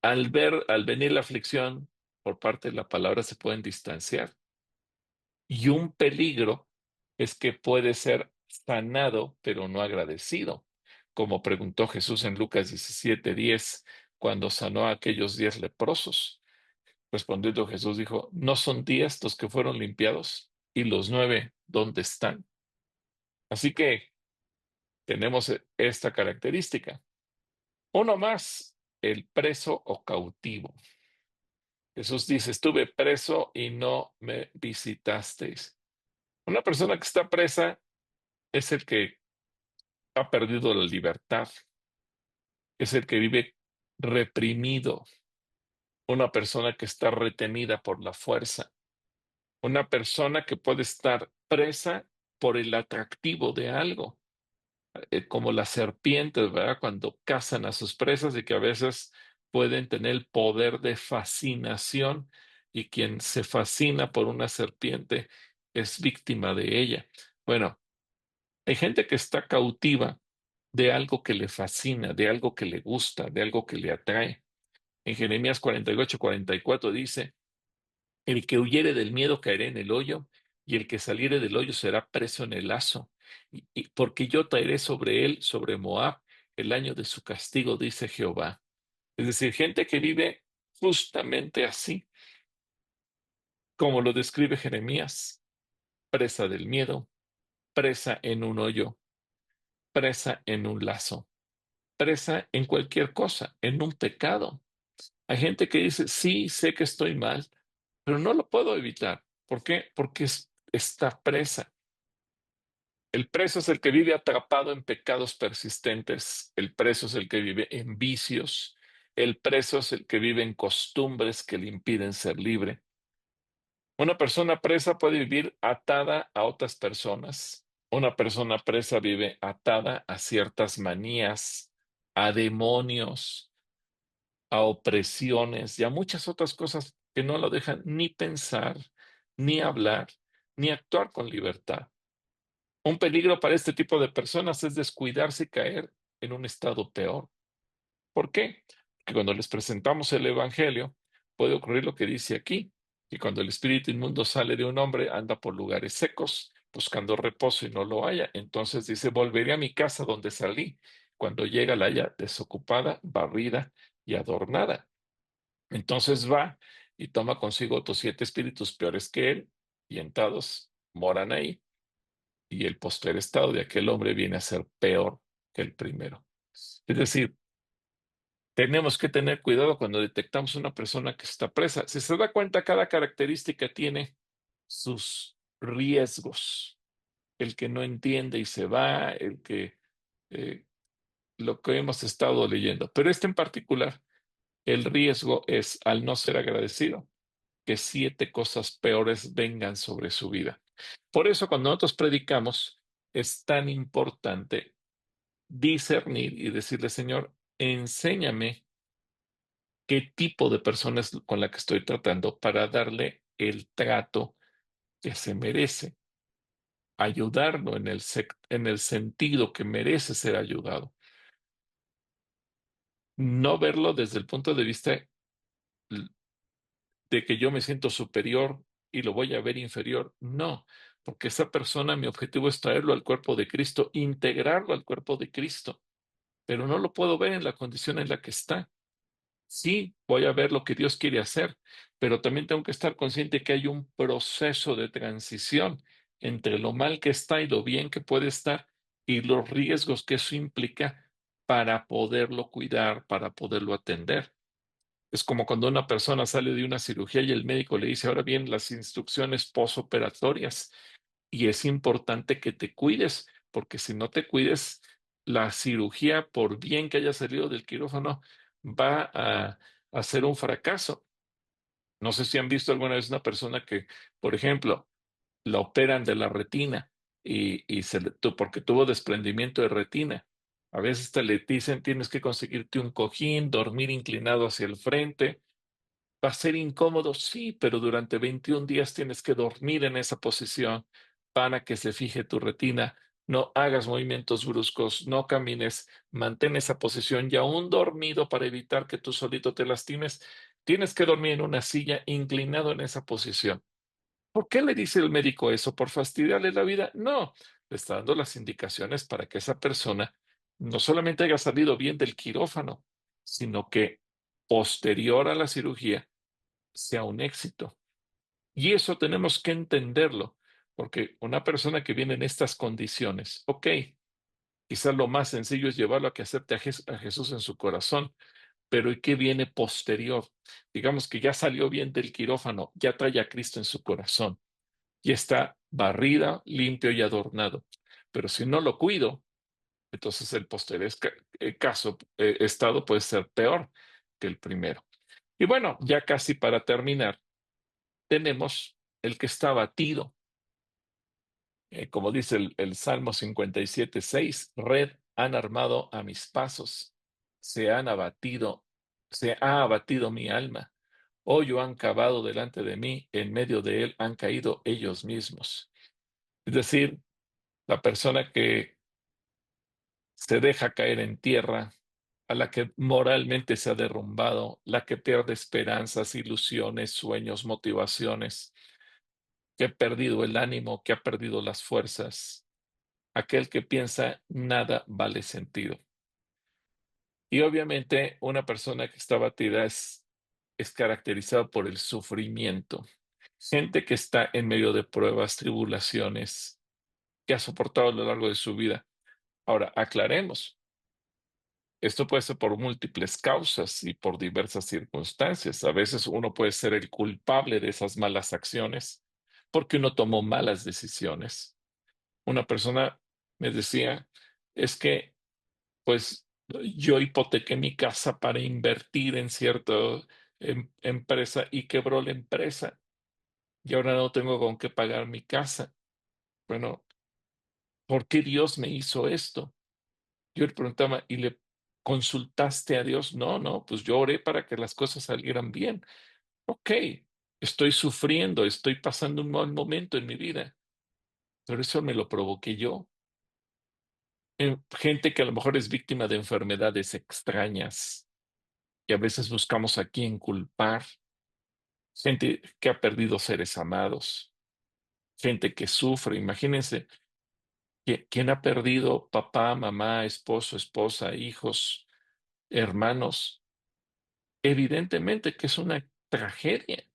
al venir la aflicción por parte de la palabra se pueden distanciar. Y un peligro es que puede ser sanado, pero no agradecido, como preguntó Jesús en Lucas 17:10, cuando sanó a aquellos 10 leprosos. Respondiendo Jesús dijo, ¿no son 10 los que fueron limpiados? ¿Y los 9 dónde están? Así que tenemos esta característica. Uno más, el preso o cautivo. Jesús dice, estuve preso y no me visitasteis. Una persona que está presa es el que ha perdido la libertad, es el que vive reprimido, una persona que está retenida por la fuerza, una persona que puede estar presa por el atractivo de algo, como las serpientes, ¿verdad? Cuando cazan a sus presas y que a veces pueden tener el poder de fascinación y quien se fascina por una serpiente es víctima de ella. Bueno, hay gente que está cautiva de algo que le fascina, de algo que le gusta, de algo que le atrae. En Jeremías 48:44 dice, El que huyere del miedo caerá en el hoyo, y el que saliere del hoyo será preso en el lazo. Y porque yo traeré sobre él, sobre Moab, el año de su castigo, dice Jehová. Es decir, gente que vive justamente así, como lo describe Jeremías, presa del miedo, presa en un hoyo, presa en un lazo, presa en cualquier cosa, en un pecado. Hay gente que dice, sí, sé que estoy mal, pero no lo puedo evitar. ¿Por qué? Porque está presa. El preso es el que vive atrapado en pecados persistentes. El preso es el que vive en vicios. El preso es el que vive en costumbres que le impiden ser libre. Una persona presa puede vivir atada a otras personas. Una persona presa vive atada a ciertas manías, a demonios, a opresiones y a muchas otras cosas que no lo dejan ni pensar, ni hablar, ni actuar con libertad. Un peligro para este tipo de personas es descuidarse y caer en un estado peor. ¿Por qué? Porque cuando les presentamos el Evangelio, puede ocurrir lo que dice aquí, que cuando el espíritu inmundo sale de un hombre, anda por lugares secos, buscando reposo y no lo halla. Entonces dice, volveré a mi casa donde salí. Cuando llega la haya desocupada, barrida y adornada. Entonces va y toma consigo otros 7 espíritus peores que él, y entrados moran ahí, y el postrer estado de aquel hombre viene a ser peor que el primero. Es decir, tenemos que tener cuidado cuando detectamos una persona que está presa. Si se da cuenta, cada característica tiene sus riesgos. El que no entiende y se va, eh, lo que hemos estado leyendo. Pero este en particular, el riesgo es al no ser agradecido, que 7 cosas peores vengan sobre su vida. Por eso cuando nosotros predicamos, es tan importante discernir y decirle, Señor, enséñame qué tipo de persona es con la que estoy tratando para darle el trato que se merece, ayudarlo en el sentido que merece ser ayudado. No verlo desde el punto de vista de que yo me siento superior y lo voy a ver inferior. No, porque esa persona, mi objetivo es traerlo al cuerpo de Cristo, integrarlo al cuerpo de Cristo, pero no lo puedo ver en la condición en la que está. Sí, voy a ver lo que Dios quiere hacer, pero también tengo que estar consciente que hay un proceso de transición entre lo mal que está y lo bien que puede estar y los riesgos que eso implica para poderlo cuidar, para poderlo atender. Es como cuando una persona sale de una cirugía y el médico le dice, ahora bien, las instrucciones postoperatorias, y es importante que te cuides, porque si no te cuides, la cirugía, por bien que haya salido del quirófano, va a ser un fracaso. No sé si han visto alguna vez una persona que, por ejemplo, la operan de la retina y porque tuvo desprendimiento de retina. A veces te le dicen tienes que conseguirte un cojín, dormir inclinado hacia el frente. Va a ser incómodo, sí, pero durante 21 días tienes que dormir en esa posición para que se fije tu retina. No hagas movimientos bruscos, no camines, mantén esa posición y aún dormido para evitar que tú solito te lastimes. Tienes que dormir en una silla inclinado en esa posición. ¿Por qué le dice el médico eso? ¿Por fastidiarle la vida? No, le está dando las indicaciones para que esa persona no solamente haya salido bien del quirófano, sino que posterior a la cirugía sea un éxito. Y eso tenemos que entenderlo, porque una persona que viene en estas condiciones, ok, quizás lo más sencillo es llevarlo a que acepte a Jesús en su corazón, pero ¿y qué viene posterior? Digamos que ya salió bien del quirófano, ya trae a Cristo en su corazón y está barrida, limpio y adornado. Pero si no lo cuido, entonces el posterior estado puede ser peor que el primero. Y bueno, ya casi para terminar, tenemos el que está abatido. Como dice el Salmo 57:6, red han armado a mis pasos, se han abatido, se ha abatido mi alma. Hoyo han cavado delante de mí, en medio de él han caído ellos mismos. Es decir, la persona que se deja caer en tierra, a la que moralmente se ha derrumbado, la que pierde esperanzas, ilusiones, sueños, motivaciones, que ha perdido el ánimo, que ha perdido las fuerzas, aquel que piensa nada vale sentido. Y obviamente una persona que está abatida es caracterizada por el sufrimiento. Gente que está en medio de pruebas, tribulaciones, que ha soportado a lo largo de su vida. Ahora, aclaremos, esto puede ser por múltiples causas y por diversas circunstancias. A veces uno puede ser el culpable de esas malas acciones porque uno tomó malas decisiones. Una persona me decía, es que pues yo hipotequé mi casa para invertir en cierta empresa y quebró la empresa y ahora no tengo con qué pagar mi casa. Bueno, ¿por qué Dios me hizo esto? Yo le preguntaba, ¿y le consultaste a Dios? No, no, pues yo oré para que las cosas salieran bien. Ok, estoy sufriendo, estoy pasando un mal momento en mi vida, pero eso me lo provoqué yo. Gente que a lo mejor es víctima de enfermedades extrañas y a veces buscamos a quién culpar. Gente que ha perdido seres amados, gente que sufre. Imagínense, ¿quién ha perdido papá, mamá, esposo, esposa, hijos, hermanos? Evidentemente que es una tragedia.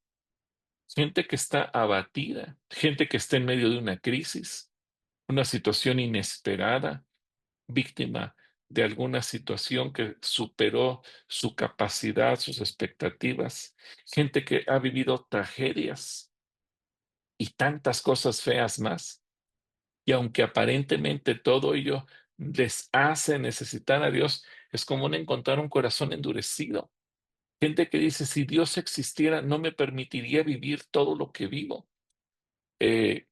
Gente que está abatida, gente que está en medio de una crisis, una situación inesperada, víctima de alguna situación que superó su capacidad, sus expectativas, gente que ha vivido tragedias y tantas cosas feas más. Y aunque aparentemente todo ello les hace necesitar a Dios, es común encontrar un corazón endurecido. Gente que dice, si Dios existiera, no me permitiría vivir todo lo que vivo. Eh,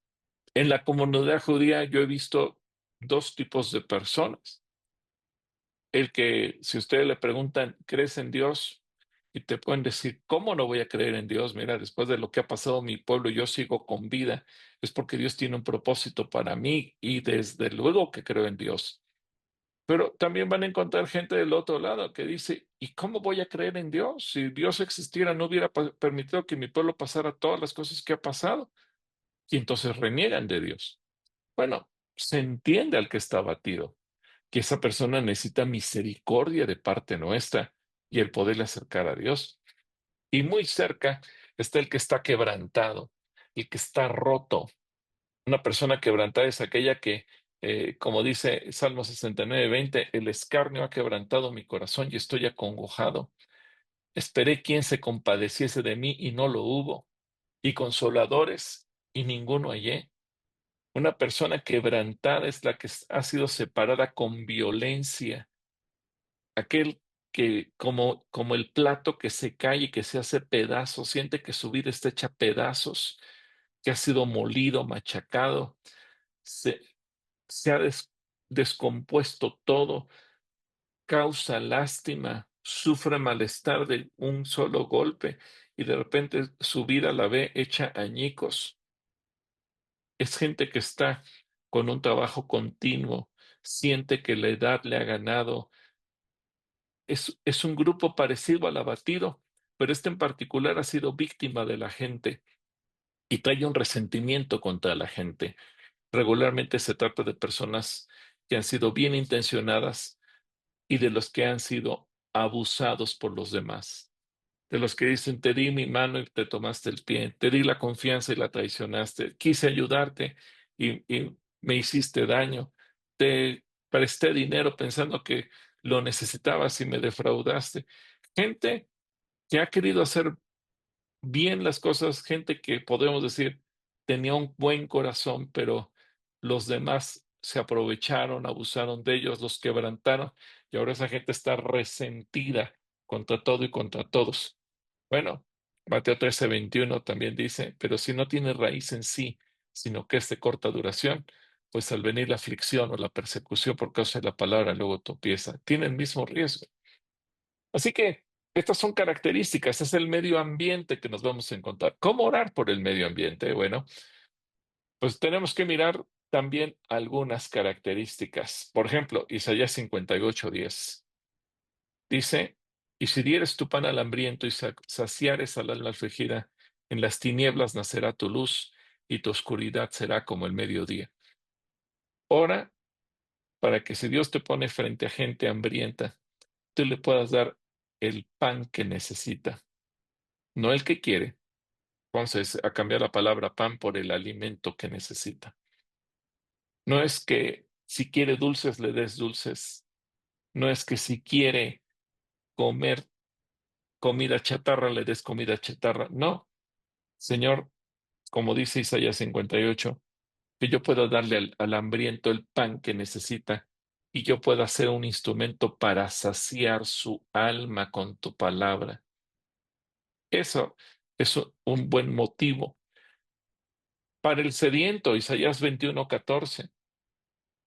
en la comunidad judía yo he visto dos tipos de personas. El que, si ustedes le preguntan, ¿crees en Dios? Y te pueden decir, ¿cómo no voy a creer en Dios? Mira, después de lo que ha pasado en mi pueblo, yo sigo con vida. Es porque Dios tiene un propósito para mí y desde luego que creo en Dios. Pero también van a encontrar gente del otro lado que dice, ¿y cómo voy a creer en Dios? Si Dios existiera, no hubiera permitido que mi pueblo pasara todas las cosas que ha pasado. Y entonces reniegan de Dios. Bueno, se entiende al que está abatido, que esa persona necesita misericordia de parte nuestra y el poderle acercar a Dios. Y muy cerca está el que está quebrantado, el que está roto. Una persona quebrantada es aquella que, como dice Salmo 69:20, el escarnio ha quebrantado mi corazón y estoy acongojado. Esperé quien se compadeciese de mí y no lo hubo, y consoladores y ninguno hallé. Una persona quebrantada es la que ha sido separada con violencia, aquel que como el plato que se cae y que se hace pedazos, siente que su vida está hecha pedazos, que ha sido molido, machacado, se, se ha descompuesto todo, causa lástima, sufre malestar de un solo golpe y de repente su vida la ve hecha añicos. Es gente que está con un trabajo continuo, siente que la edad le ha ganado. Es un grupo parecido al abatido, pero este en particular ha sido víctima de la gente y trae un resentimiento contra la gente. Regularmente se trata de personas que han sido bien intencionadas y de los que han sido abusados por los demás. De los que dicen, te di mi mano y te tomaste el pie, te di la confianza y la traicionaste, quise ayudarte y me hiciste daño, te presté dinero pensando que lo necesitabas y me defraudaste. Gente que ha querido hacer bien las cosas, gente que podemos decir tenía un buen corazón, pero los demás se aprovecharon, abusaron de ellos, los quebrantaron y ahora esa gente está resentida contra todo y contra todos. Bueno, Mateo 13:21 también dice, pero si no tiene raíz en sí, sino que es de corta duración, pues al venir la aflicción o la persecución por causa de la palabra, luego tropieza. Tiene el mismo riesgo. Así que estas son características, es el medio ambiente que nos vamos a encontrar. ¿Cómo orar por el medio ambiente? Bueno, pues tenemos que mirar también algunas características. Por ejemplo, Isaías 58:10. Dice, y si dieres tu pan al hambriento y saciares al alma afligida, en las tinieblas nacerá tu luz y tu oscuridad será como el mediodía. Ora para que si Dios te pone frente a gente hambrienta, tú le puedas dar el pan que necesita, no el que quiere. Entonces, a cambiar la palabra pan por el alimento que necesita. No es que si quiere dulces le des dulces, no es que si quiere comer comida chatarra le des comida chatarra. No, Señor, como dice Isaías 58, que yo pueda darle al hambriento el pan que necesita y yo pueda ser un instrumento para saciar su alma con tu palabra. Eso es un buen motivo. Para el sediento, Isaías 21:14,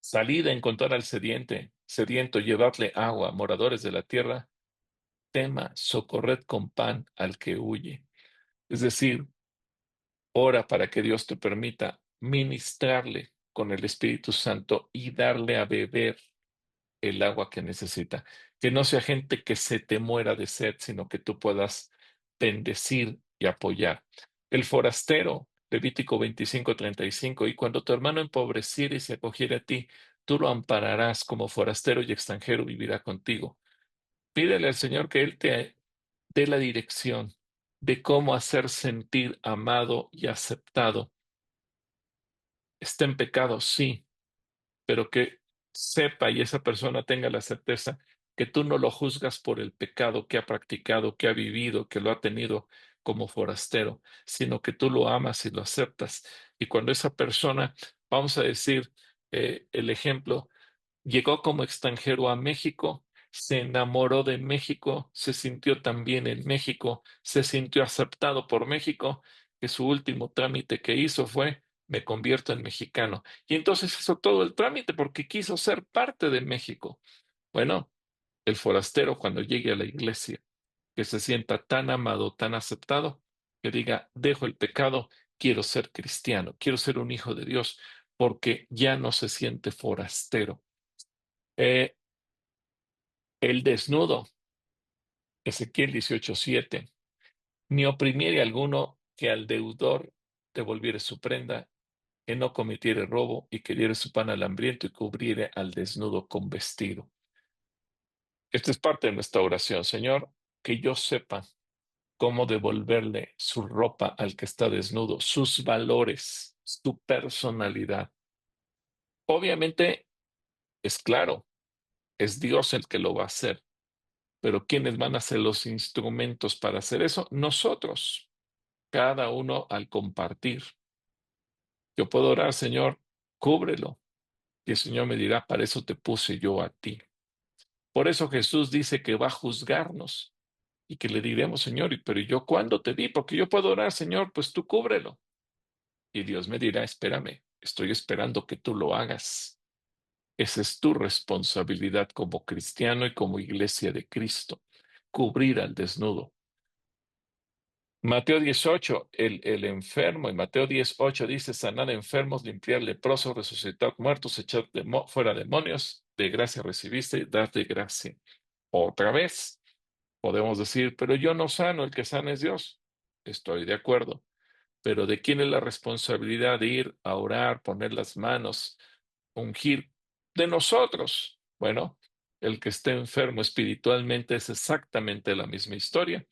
salid a encontrar al sediento, llevadle agua, moradores de la tierra, tema, socorred con pan al que huye. Es decir, ora para que Dios te permita ministrarle con el Espíritu Santo y darle a beber el agua que necesita. Que no sea gente que se te muera de sed, sino que tú puedas bendecir y apoyar. El forastero, Levítico 25:35, y cuando tu hermano empobreciere y se acogiere a ti, tú lo ampararás como forastero y extranjero vivirá contigo. Pídele al Señor que Él te dé la dirección de cómo hacer sentir amado y aceptado. Está en pecado, sí, pero que sepa y esa persona tenga la certeza que tú no lo juzgas por el pecado que ha practicado, que ha vivido, que lo ha tenido como forastero, sino que tú lo amas y lo aceptas. Y cuando esa persona, vamos a decir, el ejemplo, llegó como extranjero a México, se enamoró de México, se sintió también en México, se sintió aceptado por México, que su último trámite que hizo fue, me convierto en mexicano. Y entonces hizo todo el trámite porque quiso ser parte de México. Bueno, el forastero cuando llegue a la iglesia, que se sienta tan amado, tan aceptado, que diga, dejo el pecado, quiero ser cristiano, quiero ser un hijo de Dios, porque ya no se siente forastero. Eh, el desnudo, Ezequiel 18:7, ni oprimiere alguno que al deudor devolviere su prenda, que no cometiere robo y que diere su pan al hambriento y cubriere al desnudo con vestido. Esta es parte de nuestra oración, Señor, que yo sepa cómo devolverle su ropa al que está desnudo, sus valores, su personalidad. Obviamente, es claro, es Dios el que lo va a hacer. Pero ¿quiénes van a ser los instrumentos para hacer eso? Nosotros, cada uno al compartir. Yo puedo orar, Señor, cúbrelo. Y el Señor me dirá, para eso te puse yo a ti. Por eso Jesús dice que va a juzgarnos y que le diremos, Señor, pero yo cuándo te vi? Porque yo puedo orar, Señor, pues tú cúbrelo. Y Dios me dirá, espérame, estoy esperando que tú lo hagas. Esa es tu responsabilidad como cristiano y como iglesia de Cristo, cubrir al desnudo. Mateo 18, el enfermo, en Mateo 18 dice, sanad enfermos, limpiar leprosos, resucitar muertos, echar fuera demonios, de gracia recibiste, dad de gracia. Otra vez, podemos decir, pero yo no sano, el que sana es Dios. Estoy de acuerdo, pero ¿de quién es la responsabilidad de ir a orar, poner las manos, ungir? De nosotros. Bueno, el que esté enfermo espiritualmente es exactamente la misma historia.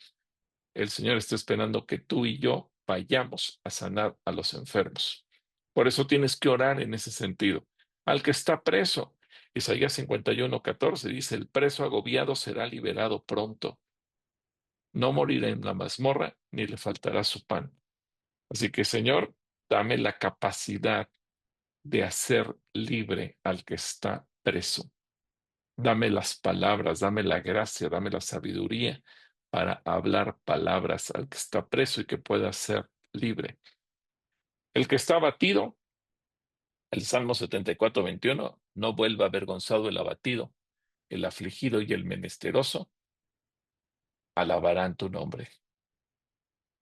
El Señor está esperando que tú y yo vayamos a sanar a los enfermos. Por eso tienes que orar en ese sentido. Al que está preso, Isaías 51:14 dice, el preso agobiado será liberado pronto. No morirá en la mazmorra, ni le faltará su pan. Así que, Señor, dame la capacidad de hacer libre al que está preso. Dame las palabras, dame la gracia, dame la sabiduría para hablar palabras al que está preso y que pueda ser libre. El que está abatido, el Salmo 74:21, no vuelva avergonzado el abatido, el afligido y el menesteroso alabarán tu nombre.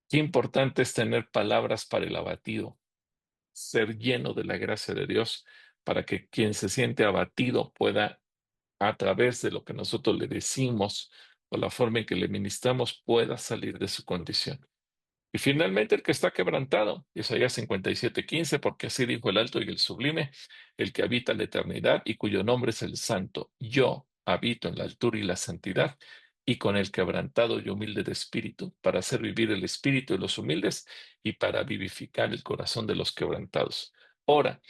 Qué importante es tener palabras para el abatido, ser lleno de la gracia de Dios para que quien se siente abatido pueda a través de lo que nosotros le decimos o la forma en que le ministramos, pueda salir de su condición. Y finalmente el que está quebrantado, Isaías 57:15, porque así dijo el alto y el sublime, el que habita en la eternidad y cuyo nombre es el Santo. Yo habito en la altura y la santidad, y con el quebrantado y humilde de espíritu, para hacer vivir el espíritu de los humildes y para vivificar el corazón de los quebrantados. Ora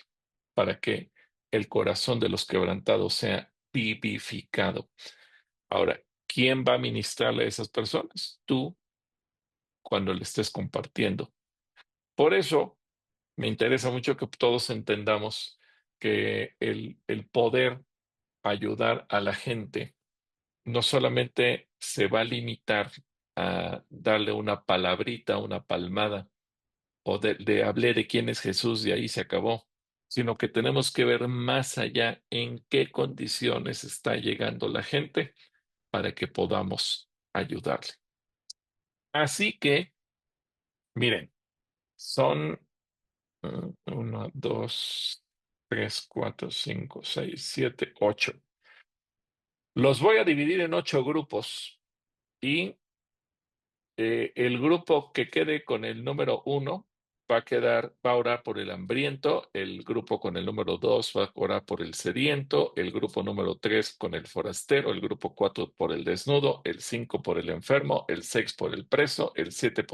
para que el corazón de los quebrantados sea vivificado. Ahora, ¿quién va a ministrarle a esas personas? Tú, cuando le estés compartiendo. Por eso me interesa mucho que todos entendamos que el poder ayudar a la gente no solamente se va a limitar a darle una palabrita, una palmada, o de hablé de quién es Jesús y ahí se acabó, sino que tenemos que ver más allá en qué condiciones está llegando la gente para que podamos ayudarle. Así que, miren, son 1, 2, 3, 4, 5, 6, 7, 8. Los voy a dividir en 8 grupos y el grupo que quede con el número 1 va a orar por el hambriento, el grupo con el número 2 va a orar por el sediento, el grupo número 3 con el forastero, el grupo 4 por el desnudo, el 5 por el enfermo, el 6 por el preso, el 7 por